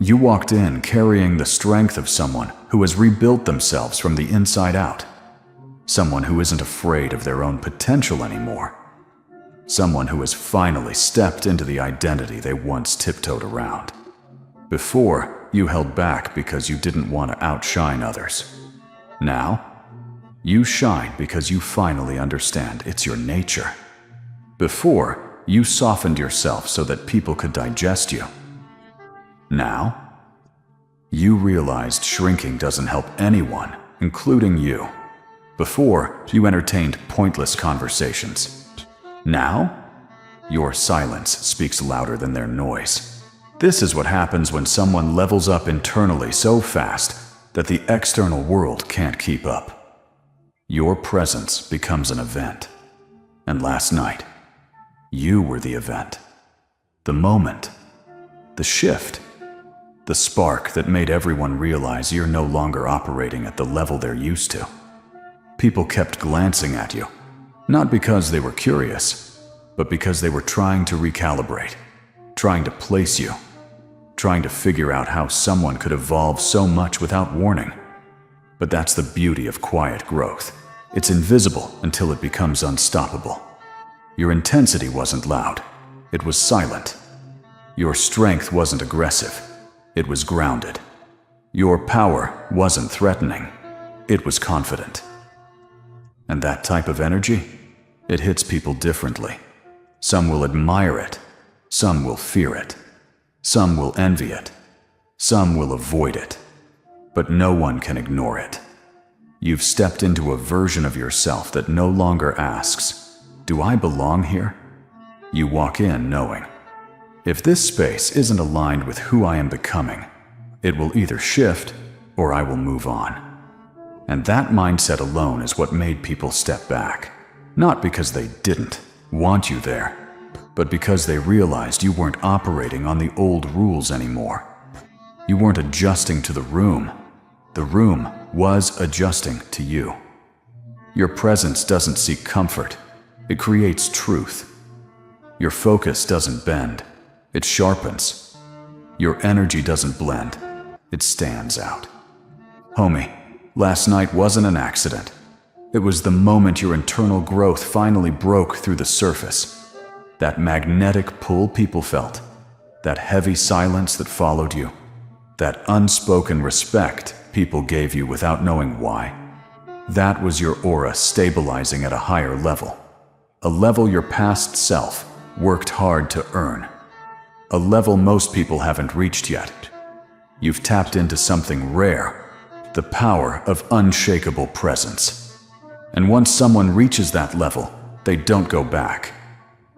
You walked in carrying the strength of someone who has rebuilt themselves from the inside out. Someone who isn't afraid of their own potential anymore. Someone who has finally stepped into the identity they once tiptoed around. Before, you held back because you didn't want to outshine others. Now, you shine because you finally understand it's your nature. Before, you softened yourself so that people could digest you. Now, You realized shrinking doesn't help anyone, including you. Before, you entertained pointless conversations. Now, your silence speaks louder than their noise. This is what happens when someone levels up internally so fast that the external world can't keep up. Your presence becomes an event. And last night, you were the event. The moment. The shift. The spark that made everyone realize you're no longer operating at the level they're used to. People kept glancing at you, not because they were curious, but because they were trying to recalibrate, trying to place you, trying to figure out how someone could evolve so much without warning. But that's the beauty of quiet growth. It's invisible until it becomes unstoppable. Your intensity wasn't loud. It was silent. Your strength wasn't aggressive. It was grounded. Your power wasn't threatening. It was confident. And that type of energy, it hits people differently. Some will admire it. Some will fear it. Some will envy it. Some will avoid it. But no one can ignore it. You've stepped into a version of yourself that no longer asks, "Do I belong here?" You walk in knowing, if this space isn't aligned with who I am becoming, it will either shift or I will move on. And that mindset alone is what made people step back. Not because they didn't want you there, but because they realized you weren't operating on the old rules anymore. You weren't adjusting to the room. The room was adjusting to you. Your presence doesn't seek comfort. It creates truth. Your focus doesn't bend. It sharpens. Your energy doesn't blend. It stands out. Homie, last night wasn't an accident. It was the moment your internal growth finally broke through the surface. That magnetic pull people felt. That heavy silence that followed you. That unspoken respect people gave you without knowing why. That was your aura stabilizing at a higher level. A level your past self worked hard to earn. A level most people haven't reached yet. You've tapped into something rare, the power of unshakable presence. And once someone reaches that level, they don't go back.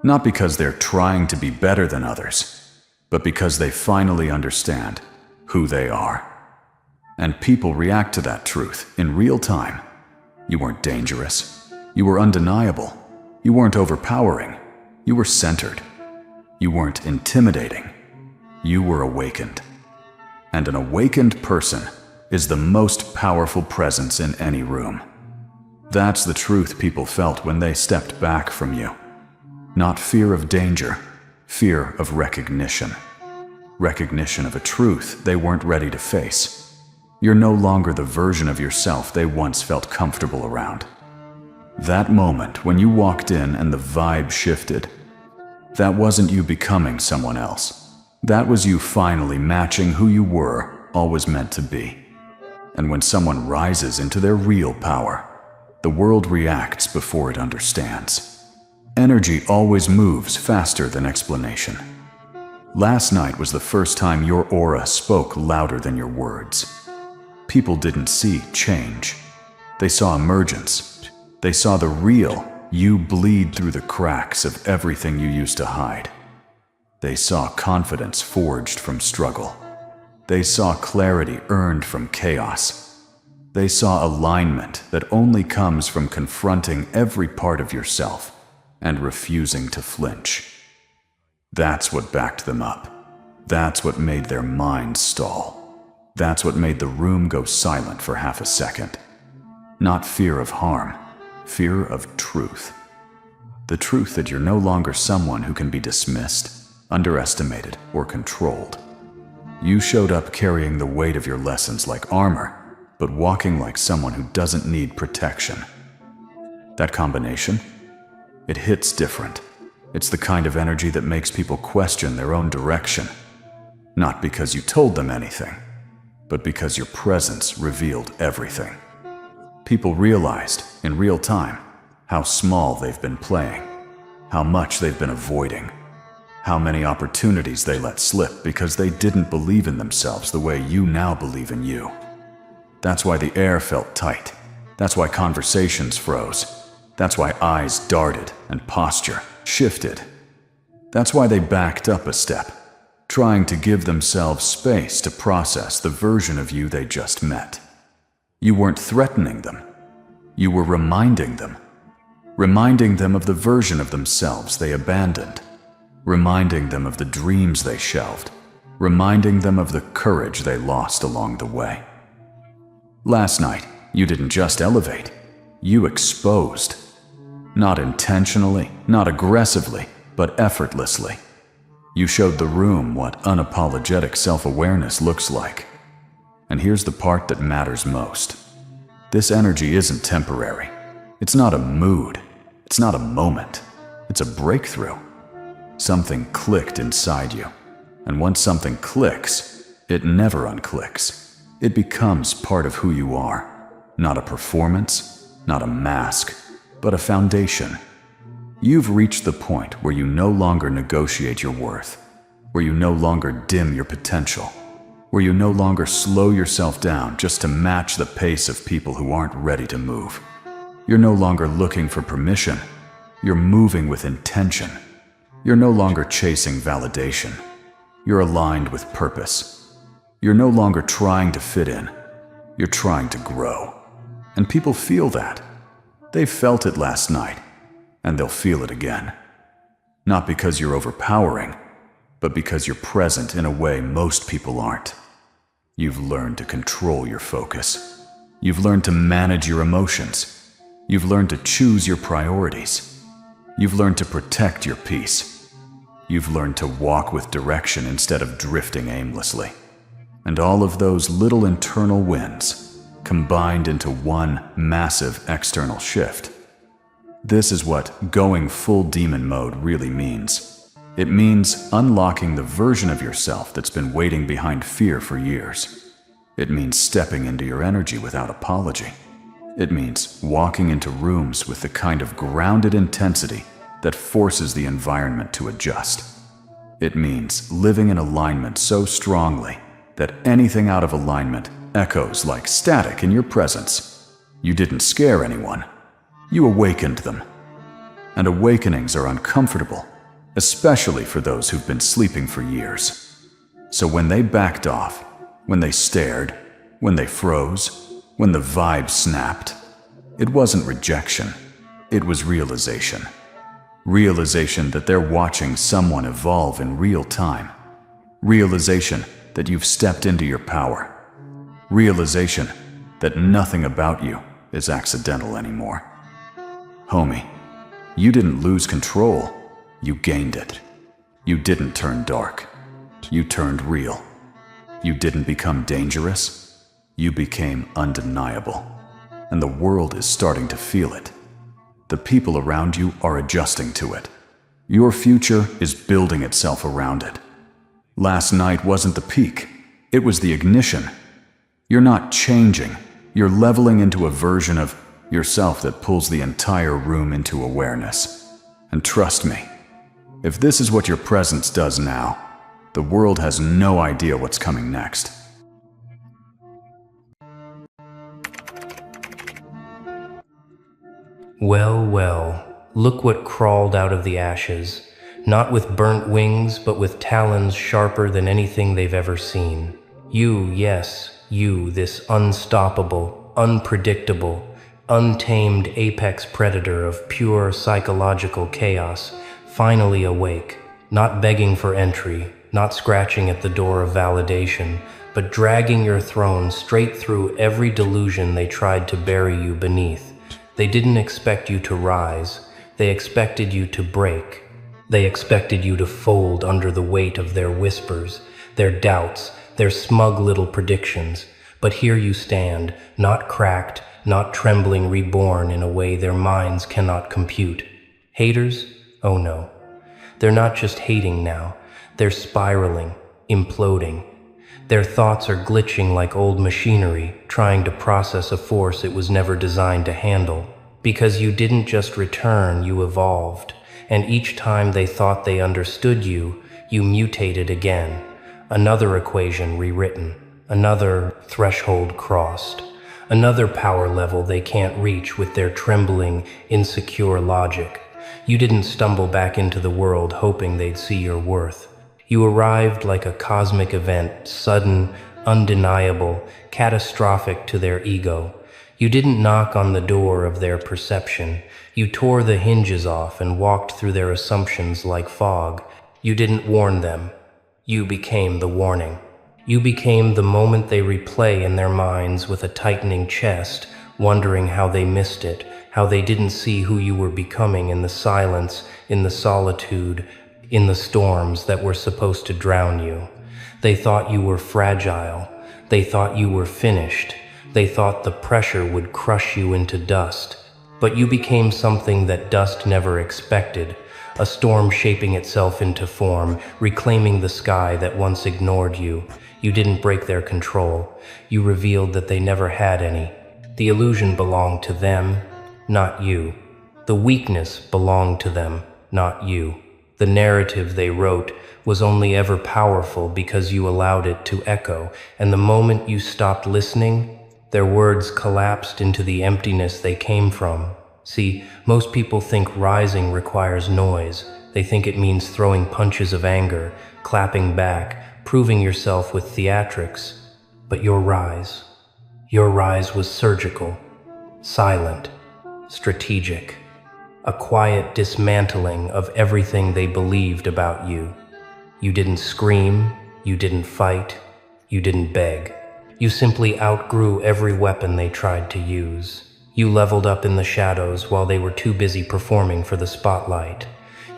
Not because they're trying to be better than others, but because they finally understand who they are. And people react to that truth in real time. You weren't dangerous. You were undeniable. You weren't overpowering. You were centered. You weren't intimidating. You were awakened. And an awakened person is the most powerful presence in any room. That's the truth people felt when they stepped back from you. Not fear of danger, fear of recognition. Recognition of a truth they weren't ready to face. You're no longer the version of yourself they once felt comfortable around. That moment when you walked in and the vibe shifted, that wasn't you becoming someone else. That was you finally matching who you were always meant to be. And when someone rises into their real power, the world reacts before it understands. Energy always moves faster than explanation. Last night was the first time your aura spoke louder than your words. People didn't see change. They saw emergence. They saw the real you bleed through the cracks of everything you used to hide. They saw confidence forged from struggle. They saw clarity earned from chaos. They saw alignment that only comes from confronting every part of yourself and refusing to flinch. That's what backed them up. That's what made their minds stall. That's what made the room go silent for half a second. Not fear of harm, fear of truth. The truth that you're no longer someone who can be dismissed, underestimated, or controlled. You showed up carrying the weight of your lessons like armor, but walking like someone who doesn't need protection. That combination? It hits different. It's the kind of energy that makes people question their own direction. Not because you told them anything, but because your presence revealed everything. People realized, in real time, how small they've been playing, how much they've been avoiding, How many opportunities they let slip because they didn't believe in themselves the way you now believe in you. That's why the air felt tight. That's why conversations froze. That's why eyes darted and posture shifted. That's why they backed up a step, trying to give themselves space to process the version of you they just met. You weren't threatening them. You were reminding them of the version of themselves they abandoned, reminding them of the dreams they shelved, reminding them of the courage they lost along the way. Last night, you didn't just elevate, you exposed. Not intentionally, not aggressively, but effortlessly. You showed the room what unapologetic self-awareness looks like. And here's the part that matters most. This energy isn't temporary. It's not a mood. It's not a moment. It's a breakthrough. Something clicked inside you. And once something clicks, it never unclicks. It becomes part of who you are. Not a performance, not a mask, but a foundation. You've reached the point where you no longer negotiate your worth, where you no longer dim your potential, where you no longer slow yourself down just to match the pace of people who aren't ready to move. You're no longer looking for permission. You're moving with intention. You're no longer chasing validation. You're aligned with purpose. You're no longer trying to fit in. You're trying to grow. And people feel that. They felt it last night, and they'll feel it again. Not because you're overpowering, but because you're present in a way most people aren't. You've learned to control your focus. You've learned to manage your emotions. You've learned to choose your priorities. You've learned to protect your peace. You've learned to walk with direction instead of drifting aimlessly. And all of those little internal wins combined into one massive external shift. This is what going full demon mode really means. It means unlocking the version of yourself that's been waiting behind fear for years. It means stepping into your energy without apology. It means walking into rooms with the kind of grounded intensity that forces the environment to adjust. It means living in alignment so strongly that anything out of alignment echoes like static in your presence. You didn't scare anyone. You awakened them. And awakenings are uncomfortable, especially for those who've been sleeping for years. So when they backed off, when they stared, when they froze, when the vibe snapped, it wasn't rejection. It was realization. Realization that they're watching someone evolve in real time. Realization that you've stepped into your power. Realization that nothing about you is accidental anymore. Homie, you didn't lose control, you gained it. You didn't turn dark, you turned real. You didn't become dangerous, you became undeniable. And the world is starting to feel it. The people around you are adjusting to it. Your future is building itself around it. Last night wasn't the peak, it was the ignition. You're not changing, you're leveling into a version of yourself that pulls the entire room into awareness. And trust me, if this is what your presence does now, the world has no idea what's coming next. Well, well, look what crawled out of the ashes, not with burnt wings, but with talons sharper than anything they've ever seen. You, yes, you, this unstoppable, unpredictable, untamed apex predator of pure psychological chaos, finally awake, not begging for entry, not scratching at the door of validation, but dragging your throne straight through every delusion they tried to bury you beneath. They didn't expect you to rise, they expected you to break. They expected you to fold under the weight of their whispers, their doubts, their smug little predictions. But here you stand, not cracked, not trembling, reborn in a way their minds cannot compute. Haters? Oh no. They're not just hating now, they're spiraling, imploding. Their thoughts are glitching like old machinery, trying to process a force it was never designed to handle. Because you didn't just return, you evolved. and each time they thought they understood you, you mutated again. Another equation rewritten, another threshold crossed, another power level they can't reach with their trembling, insecure logic. You didn't stumble back into the world hoping they'd see your worth. You arrived like a cosmic event, sudden, undeniable, catastrophic to their ego. You didn't knock on the door of their perception. You tore the hinges off and walked through their assumptions like fog. You didn't warn them. You became the warning. You became the moment they replay in their minds with a tightening chest, wondering how they missed it, how they didn't see who you were becoming in the silence, in the solitude, in the storms that were supposed to drown you. They thought you were fragile. They thought you were finished. They thought the pressure would crush you into dust. But you became something that dust never expected, a storm shaping itself into form, reclaiming the sky that once ignored you. You didn't break their control. You revealed that they never had any. The illusion belonged to them, not you. The weakness belonged to them, not you. The narrative they wrote was only ever powerful because you allowed it to echo, and the moment you stopped listening, their words collapsed into the emptiness they came from. See, most people think rising requires noise. They think it means throwing punches of anger, clapping back, proving yourself with theatrics. But your rise was surgical, silent, strategic. A quiet dismantling of everything they believed about you. You didn't scream, you didn't fight, you didn't beg. You simply outgrew every weapon they tried to use. You leveled up in the shadows while they were too busy performing for the spotlight.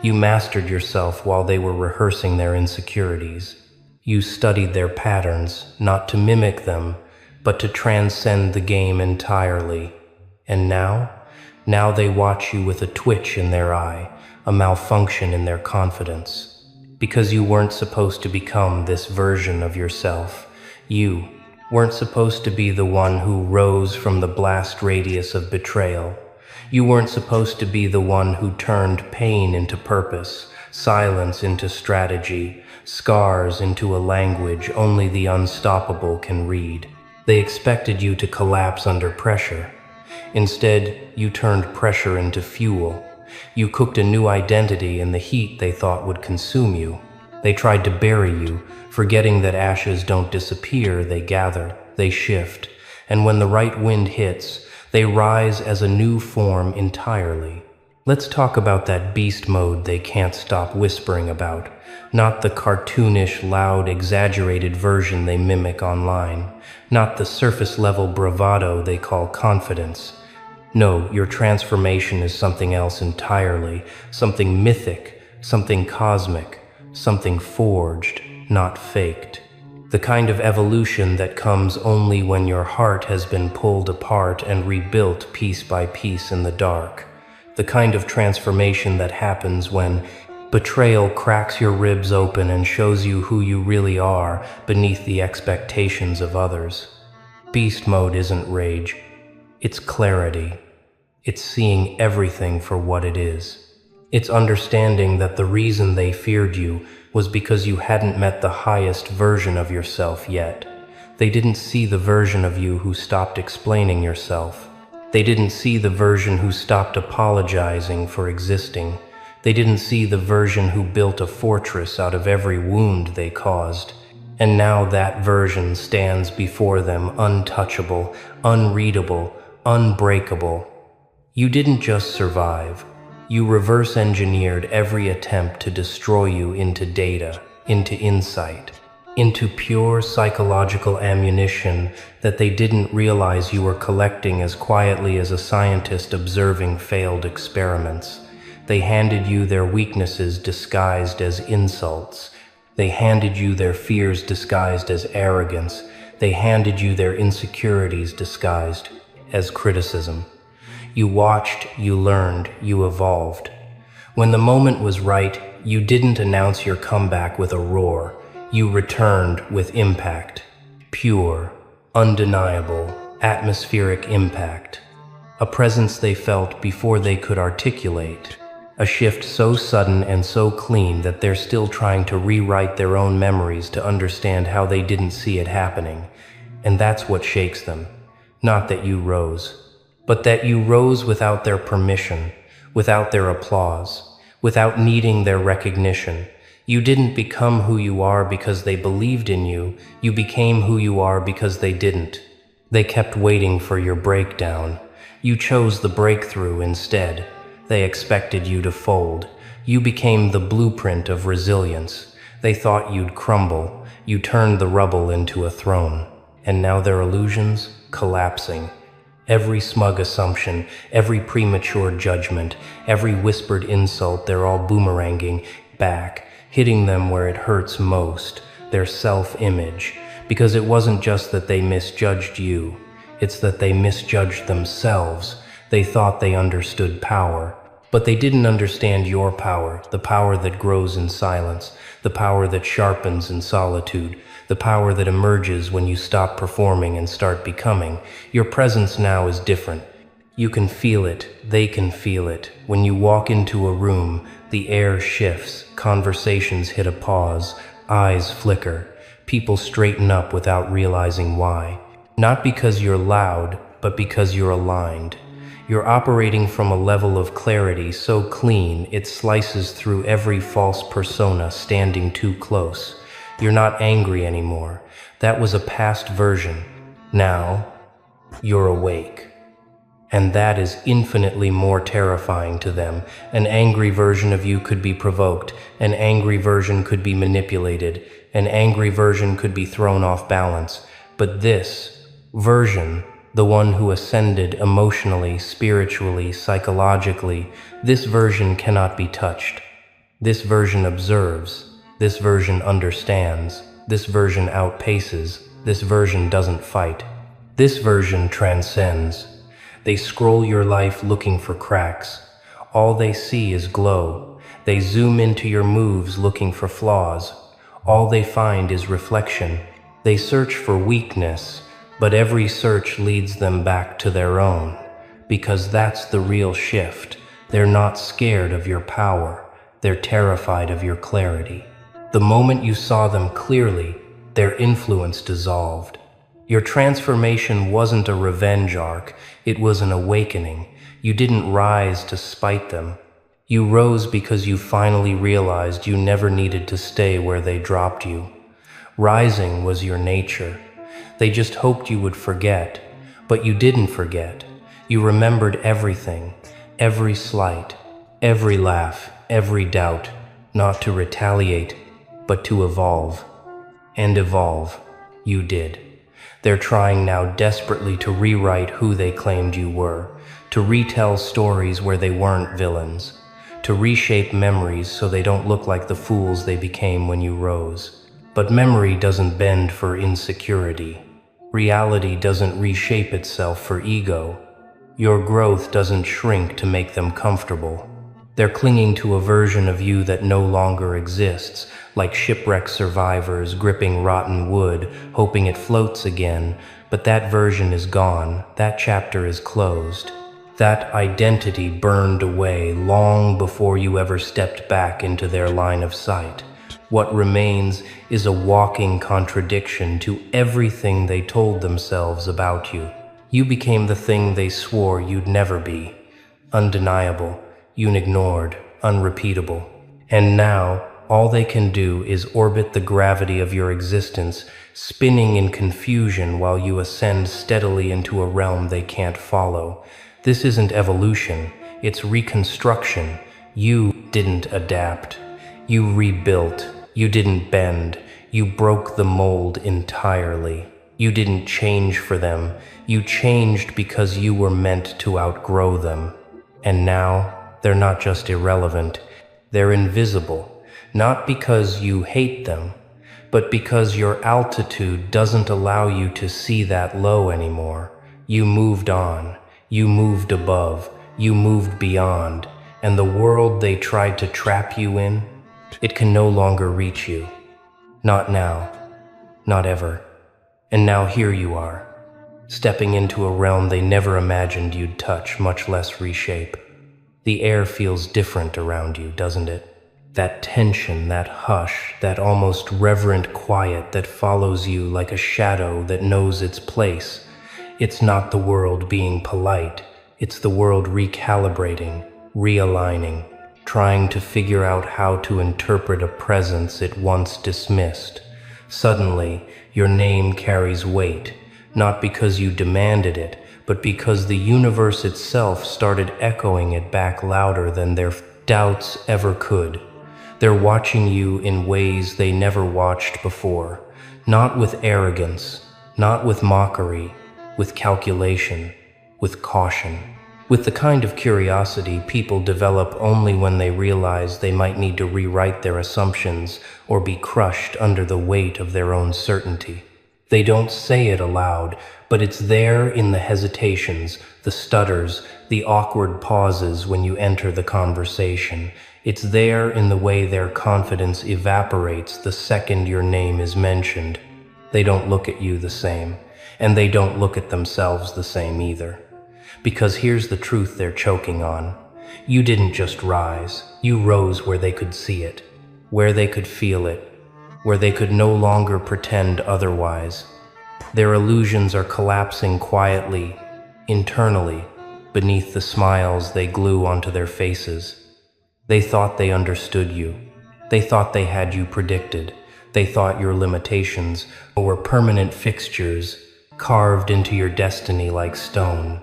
You mastered yourself while they were rehearsing their insecurities. You studied their patterns, not to mimic them, but to transcend the game entirely. And now they watch you with a twitch in their eye, a malfunction in their confidence. Because you weren't supposed to become this version of yourself. You weren't supposed to be the one who rose from the blast radius of betrayal. You weren't supposed to be the one who turned pain into purpose, silence into strategy, scars into a language only the unstoppable can read. They expected you to collapse under pressure. Instead, you turned pressure into fuel. You cooked a new identity in the heat they thought would consume you. They tried to bury you, forgetting that ashes don't disappear, they gather, they shift, and when the right wind hits, they rise as a new form entirely. Let's talk about that beast mode they can't stop whispering about, not the cartoonish, loud, exaggerated version they mimic online, not the surface-level bravado they call confidence. No, your transformation is something else entirely, something mythic, something cosmic, something forged, not faked. The kind of evolution that comes only when your heart has been pulled apart and rebuilt piece by piece in the dark. The kind of transformation that happens when betrayal cracks your ribs open and shows you who you really are beneath the expectations of others. Beast mode isn't rage. It's clarity. It's seeing everything for what it is. It's understanding that the reason they feared you was because you hadn't met the highest version of yourself yet. They didn't see the version of you who stopped explaining yourself. They didn't see the version who stopped apologizing for existing. They didn't see the version who built a fortress out of every wound they caused. And now that version stands before them untouchable, unreadable, unbreakable. You didn't just survive. You reverse-engineered every attempt to destroy you into data, into insight, into pure psychological ammunition that they didn't realize you were collecting as quietly as a scientist observing failed experiments. They handed you their weaknesses disguised as insults. They handed you their fears disguised as arrogance. They handed you their insecurities disguised as criticism. You watched, you learned, you evolved. When the moment was right, you didn't announce your comeback with a roar. You returned with impact. Pure, undeniable, atmospheric impact. A presence they felt before they could articulate. A shift so sudden and so clean that they're still trying to rewrite their own memories to understand how they didn't see it happening. And that's what shakes them. Not that you rose, but that you rose without their permission, without their applause, without needing their recognition. You didn't become who you are because they believed in you. You became who you are because they didn't. They kept waiting for your breakdown. You chose the breakthrough instead. They expected you to fold. You became the blueprint of resilience. They thought you'd crumble. You turned the rubble into a throne. And now their illusions collapsing. Every smug assumption, every premature judgment, every whispered insult, they're all boomeranging back, hitting them where it hurts most, their self-image. Because it wasn't just that they misjudged you, it's that they misjudged themselves. They thought they understood power, but they didn't understand your power, the power that grows in silence, the power that sharpens in solitude, the power that emerges when you stop performing and start becoming. Your presence now is different. You can feel it, they can feel it. When you walk into a room, the air shifts, conversations hit a pause, eyes flicker, people straighten up without realizing why. Not because you're loud, but because you're aligned. You're operating from a level of clarity so clean it slices through every false persona standing too close. You're not angry anymore. That was a past version. Now, you're awake. And that is infinitely more terrifying to them. An angry version of you could be provoked. An angry version could be manipulated. An angry version could be thrown off balance. But this version, the one who ascended emotionally, spiritually, psychologically, this version cannot be touched. This version observes. This version understands. This version outpaces. This version doesn't fight. This version transcends. They scroll your life looking for cracks. All they see is glow. They zoom into your moves looking for flaws. All they find is reflection. They search for weakness, but every search leads them back to their own. Because that's the real shift. They're not scared of your power. They're terrified of your clarity. The moment you saw them clearly, their influence dissolved. Your transformation wasn't a revenge arc, it was an awakening. You didn't rise to spite them. You rose because you finally realized you never needed to stay where they dropped you. Rising was your nature. They just hoped you would forget, but you didn't forget. You remembered everything, every slight, every laugh, every doubt, not to retaliate, but to evolve. And evolve, you did. They're trying now desperately to rewrite who they claimed you were, to retell stories where they weren't villains, to reshape memories so they don't look like the fools they became when you rose. But memory doesn't bend for insecurity. Reality doesn't reshape itself for ego. Your growth doesn't shrink to make them comfortable. They're clinging to a version of you that no longer exists, like shipwreck survivors gripping rotten wood, hoping it floats again, but that version is gone, that chapter is closed. That identity burned away long before you ever stepped back into their line of sight. What remains is a walking contradiction to everything they told themselves about you. You became the thing they swore you'd never be. Undeniable, unignored, unrepeatable. And now, all they can do is orbit the gravity of your existence, spinning in confusion while you ascend steadily into a realm they can't follow. This isn't evolution, it's reconstruction. You didn't adapt. You rebuilt. You didn't bend. You broke the mold entirely. You didn't change for them. You changed because you were meant to outgrow them. And now, they're not just irrelevant, they're invisible. Not because you hate them, but because your altitude doesn't allow you to see that low anymore. You moved on, you moved above, you moved beyond, and the world they tried to trap you in, it can no longer reach you. Not now, not ever. And now here you are, stepping into a realm they never imagined you'd touch, much less reshape. The air feels different around you, doesn't it? That tension, that hush, that almost reverent quiet that follows you like a shadow that knows its place. It's not the world being polite, it's the world recalibrating, realigning, trying to figure out how to interpret a presence it once dismissed. Suddenly, your name carries weight, not because you demanded it, but because the universe itself started echoing it back louder than their doubts ever could. They're watching you in ways they never watched before, not with arrogance, not with mockery, with calculation, with caution, with the kind of curiosity people develop only when they realize they might need to rewrite their assumptions or be crushed under the weight of their own certainty. They don't say it aloud, but it's there in the hesitations, the stutters, the awkward pauses when you enter the conversation. It's there in the way their confidence evaporates the second your name is mentioned. They don't look at you the same, and they don't look at themselves the same either. Because here's the truth they're choking on. You didn't just rise, you rose where they could see it, where they could feel it, where they could no longer pretend otherwise. Their illusions are collapsing quietly, internally, beneath the smiles they glue onto their faces. They thought they understood you. They thought they had you predicted. They thought your limitations were permanent fixtures, carved into your destiny like stone.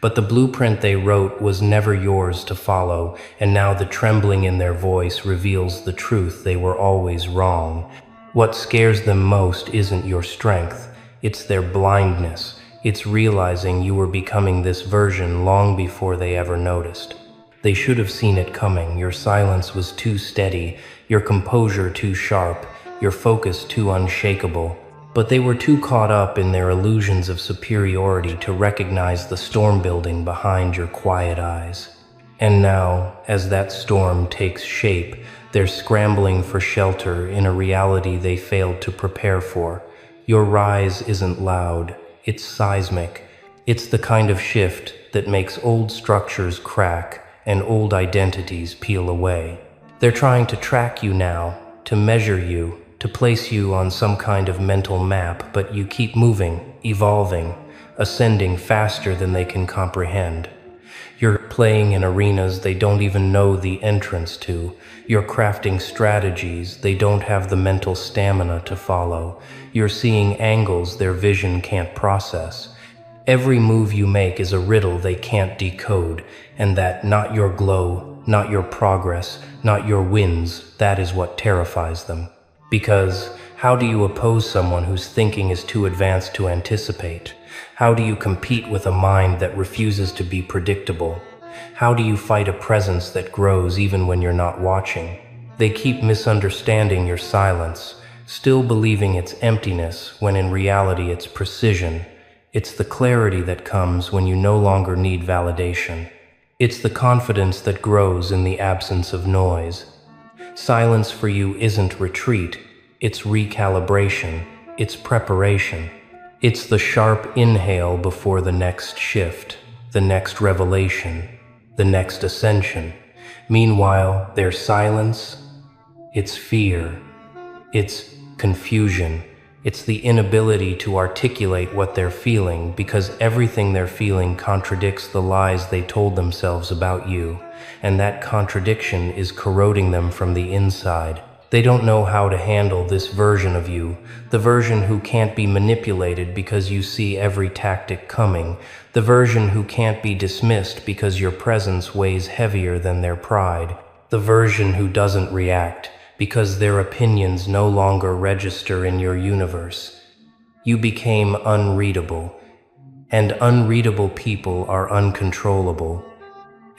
But the blueprint they wrote was never yours to follow, and now the trembling in their voice reveals the truth: they were always wrong. What scares them most isn't your strength, it's their blindness. It's realizing you were becoming this version long before they ever noticed. They should have seen it coming. Your silence was too steady, your composure too sharp, your focus too unshakable. But they were too caught up in their illusions of superiority to recognize the storm building behind your quiet eyes. And now, as that storm takes shape, they're scrambling for shelter in a reality they failed to prepare for. Your rise isn't loud, it's seismic. It's the kind of shift that makes old structures crack and old identities peel away. They're trying to track you now, to measure you, to place you on some kind of mental map, but you keep moving, evolving, ascending faster than they can comprehend. You're playing in arenas they don't even know the entrance to. You're crafting strategies they don't have the mental stamina to follow. You're seeing angles their vision can't process. Every move you make is a riddle they can't decode, and that not your glow, not your progress, not your wins, that is what terrifies them. Because how do you oppose someone whose thinking is too advanced to anticipate? How do you compete with a mind that refuses to be predictable? How do you fight a presence that grows even when you're not watching? They keep misunderstanding your silence, still believing it's emptiness when in reality it's precision. It's the clarity that comes when you no longer need validation. It's the confidence that grows in the absence of noise. Silence for you isn't retreat, it's recalibration, it's preparation. It's the sharp inhale before the next shift, the next revelation, the next ascension. Meanwhile, their silence, it's fear, it's confusion, it's the inability to articulate what they're feeling because everything they're feeling contradicts the lies they told themselves about you, and that contradiction is corroding them from the inside. They don't know how to handle this version of you, the version who can't be manipulated because you see every tactic coming, the version who can't be dismissed because your presence weighs heavier than their pride, the version who doesn't react because their opinions no longer register in your universe. You became unreadable, and unreadable people are uncontrollable,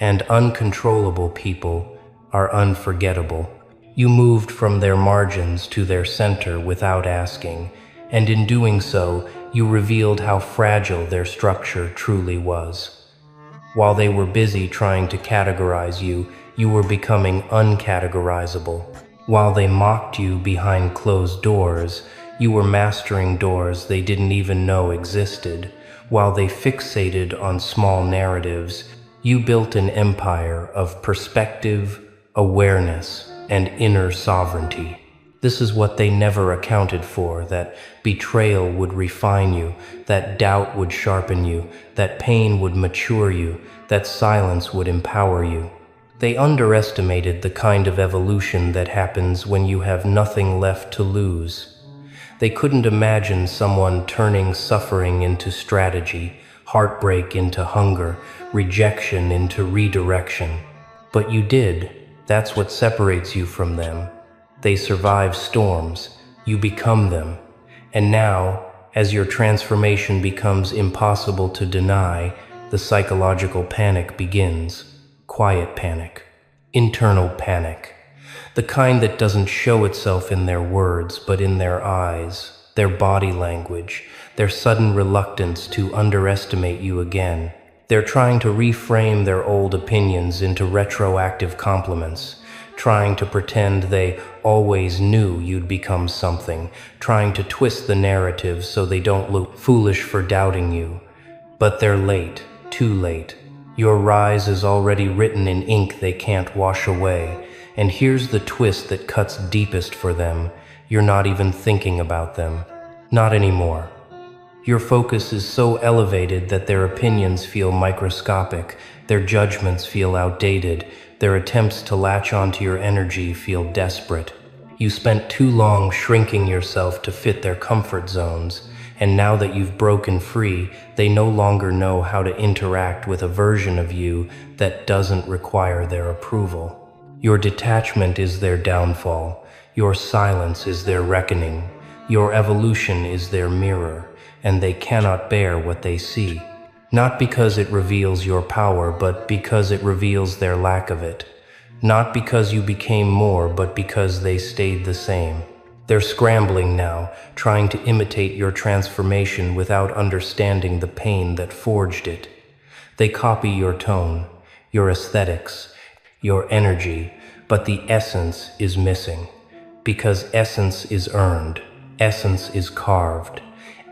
and uncontrollable people are unforgettable. You moved from their margins to their center without asking, and in doing so, you revealed how fragile their structure truly was. While they were busy trying to categorize you, you were becoming uncategorizable. While they mocked you behind closed doors, you were mastering doors they didn't even know existed. While they fixated on small narratives, You built an empire of perspective, awareness, and inner sovereignty. This is what they never accounted for, that betrayal would refine you, that doubt would sharpen you, that pain would mature you, that silence would empower you. They underestimated the kind of evolution that happens when you have nothing left to lose. They couldn't imagine someone turning suffering into strategy, heartbreak into hunger, rejection into redirection. But you did. That's what separates you from them. They survive storms. You become them. And now, as your transformation becomes impossible to deny, the psychological panic begins. Quiet panic. Internal panic. The kind that doesn't show itself in their words, but in their eyes, their body language, their sudden reluctance to underestimate you again. They're trying to reframe their old opinions into retroactive compliments, trying to pretend they always knew you'd become something, trying to twist the narrative so they don't look foolish for doubting you. But they're late, too late. Your rise is already written in ink they can't wash away. And here's the twist that cuts deepest for them. You're not even thinking about them. Not anymore. Your focus is so elevated that their opinions feel microscopic, their judgments feel outdated, their attempts to latch onto your energy feel desperate. You spent too long shrinking yourself to fit their comfort zones, and now that you've broken free, they no longer know how to interact with a version of you that doesn't require their approval. Your detachment is their downfall. Your silence is their reckoning. Your evolution is their mirror, and they cannot bear what they see. Not because it reveals your power, but because it reveals their lack of it. Not because you became more, but because they stayed the same. They're scrambling now, trying to imitate your transformation without understanding the pain that forged it. They copy your tone, your aesthetics, your energy, but the essence is missing. Because essence is earned, essence is carved.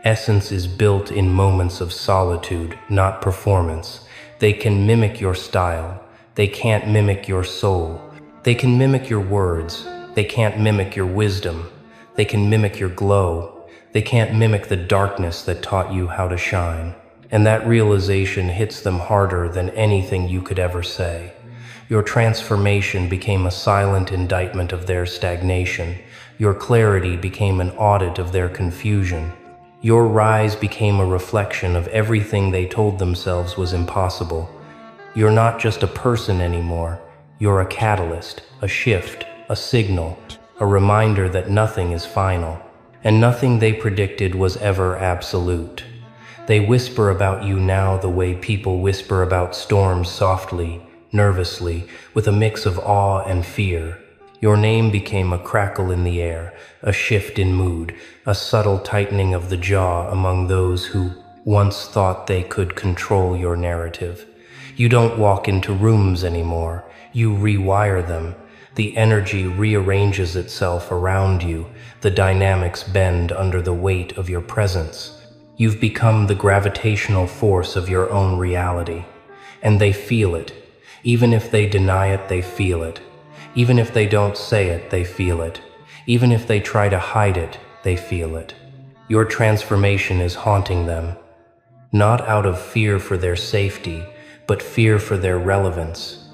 Essence is built in moments of solitude, not performance. They can mimic your style. They can't mimic your soul. They can mimic your words. They can't mimic your wisdom. They can mimic your glow. They can't mimic the darkness that taught you how to shine. And that realization hits them harder than anything you could ever say. Your transformation became a silent indictment of their stagnation. Your clarity became an audit of their confusion. Your rise became a reflection of everything they told themselves was impossible. You're not just a person anymore. You're a catalyst, a shift, a signal, a reminder that nothing is final, and nothing they predicted was ever absolute. They whisper about you now the way people whisper about storms, softly, nervously, with a mix of awe and fear. Your name became a crackle in the air, a shift in mood, a subtle tightening of the jaw among those who once thought they could control your narrative. You don't walk into rooms anymore. You rewire them. The energy rearranges itself around you. The dynamics bend under the weight of your presence. You've become the gravitational force of your own reality. And they feel it. Even if they deny it, they feel it. Even if they don't say it, they feel it. Even if they try to hide it, they feel it. Your transformation is haunting them, not out of fear for their safety, but fear for their relevance.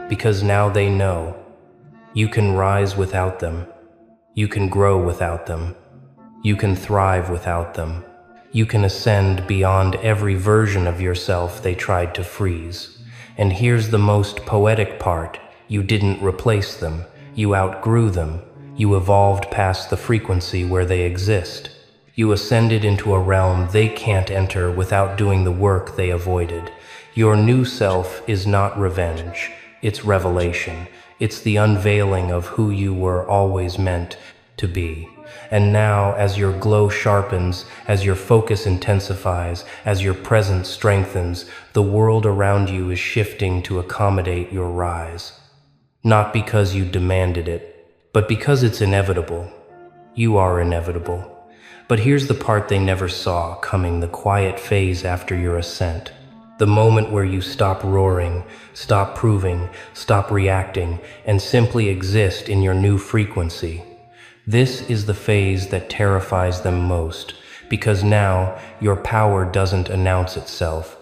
Because now they know you can rise without them. You can grow without them. You can thrive without them. You can ascend beyond every version of yourself they tried to freeze. And here's the most poetic part. You didn't replace them. You outgrew them. You evolved past the frequency where they exist. You ascended into a realm they can't enter without doing the work they avoided. Your new self is not revenge. It's revelation. It's the unveiling of who you were always meant to be. And now, as your glow sharpens, as your focus intensifies, as your presence strengthens, the world around you is shifting to accommodate your rise. Not because you demanded it, but because it's inevitable. You are inevitable. But here's the part they never saw coming, the quiet phase after your ascent. The moment where you stop roaring, stop proving, stop reacting, and simply exist in your new frequency. This is the phase that terrifies them most, because now your power doesn't announce itself.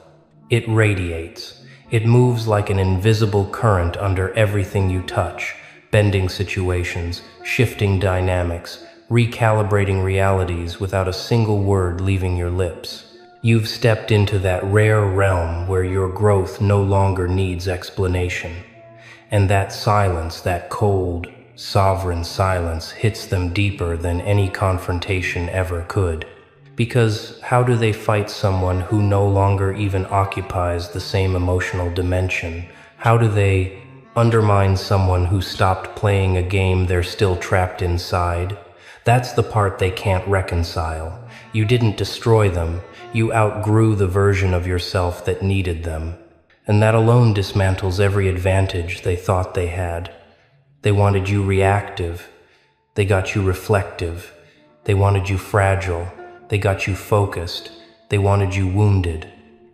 It radiates. It moves like an invisible current under everything you touch, bending situations, shifting dynamics, recalibrating realities without a single word leaving your lips. You've stepped into that rare realm where your growth no longer needs explanation. And that silence, that cold, sovereign silence, hits them deeper than any confrontation ever could. Because how do they fight someone who no longer even occupies the same emotional dimension? How do they undermine someone who stopped playing a game they're still trapped inside? That's the part they can't reconcile. You didn't destroy them. You outgrew the version of yourself that needed them. And that alone dismantles every advantage they thought they had. They wanted you reactive. They got you reflective. They wanted you fragile. They got you focused. They wanted you wounded.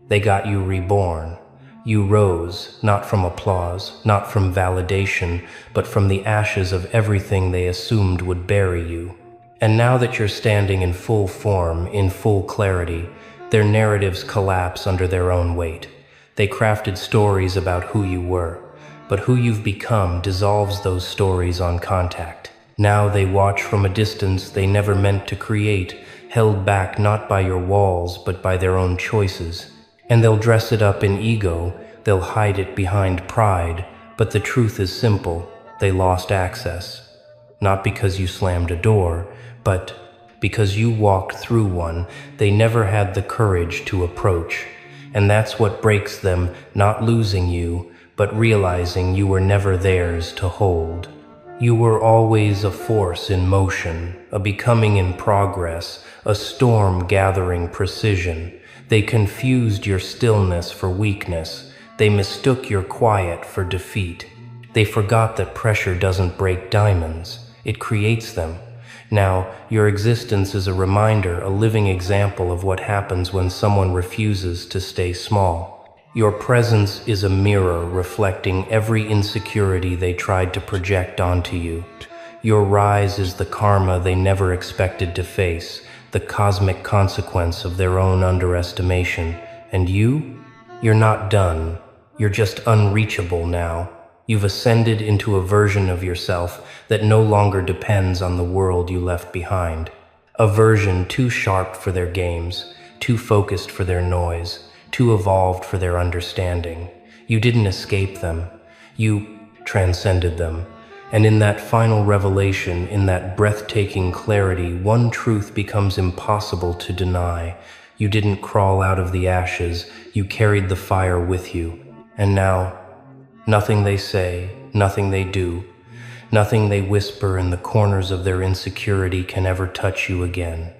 They got you reborn. You rose, not from applause, not from validation, but from the ashes of everything they assumed would bury you. And now that you're standing in full form, in full clarity, their narratives collapse under their own weight. They crafted stories about who you were, but who you've become dissolves those stories on contact. Now they watch from a distance they never meant to create, held back not by your walls, but by their own choices. And they'll dress it up in ego, they'll hide it behind pride, but the truth is simple: they lost access. Not because you slammed a door, but because you walked through one they never had the courage to approach. And that's what breaks them, not losing you, but realizing you were never theirs to hold. You were always a force in motion, a becoming in progress, a storm gathering precision. They confused your stillness for weakness. They mistook your quiet for defeat. They forgot that pressure doesn't break diamonds, it creates them. Now, your existence is a reminder, a living example of what happens when someone refuses to stay small. Your presence is a mirror reflecting every insecurity they tried to project onto you. Your rise is the karma they never expected to face, the cosmic consequence of their own underestimation. And you're not done. You're just unreachable now. You've ascended into a version of yourself that no longer depends on the world you left behind. A version too sharp for their games, too focused for their noise, too evolved for their understanding. You didn't escape them. You transcended them. And in that final revelation, in that breathtaking clarity, one truth becomes impossible to deny. You didn't crawl out of the ashes, you carried the fire with you. And now, nothing they say, nothing they do, nothing they whisper in the corners of their insecurity can ever touch you again.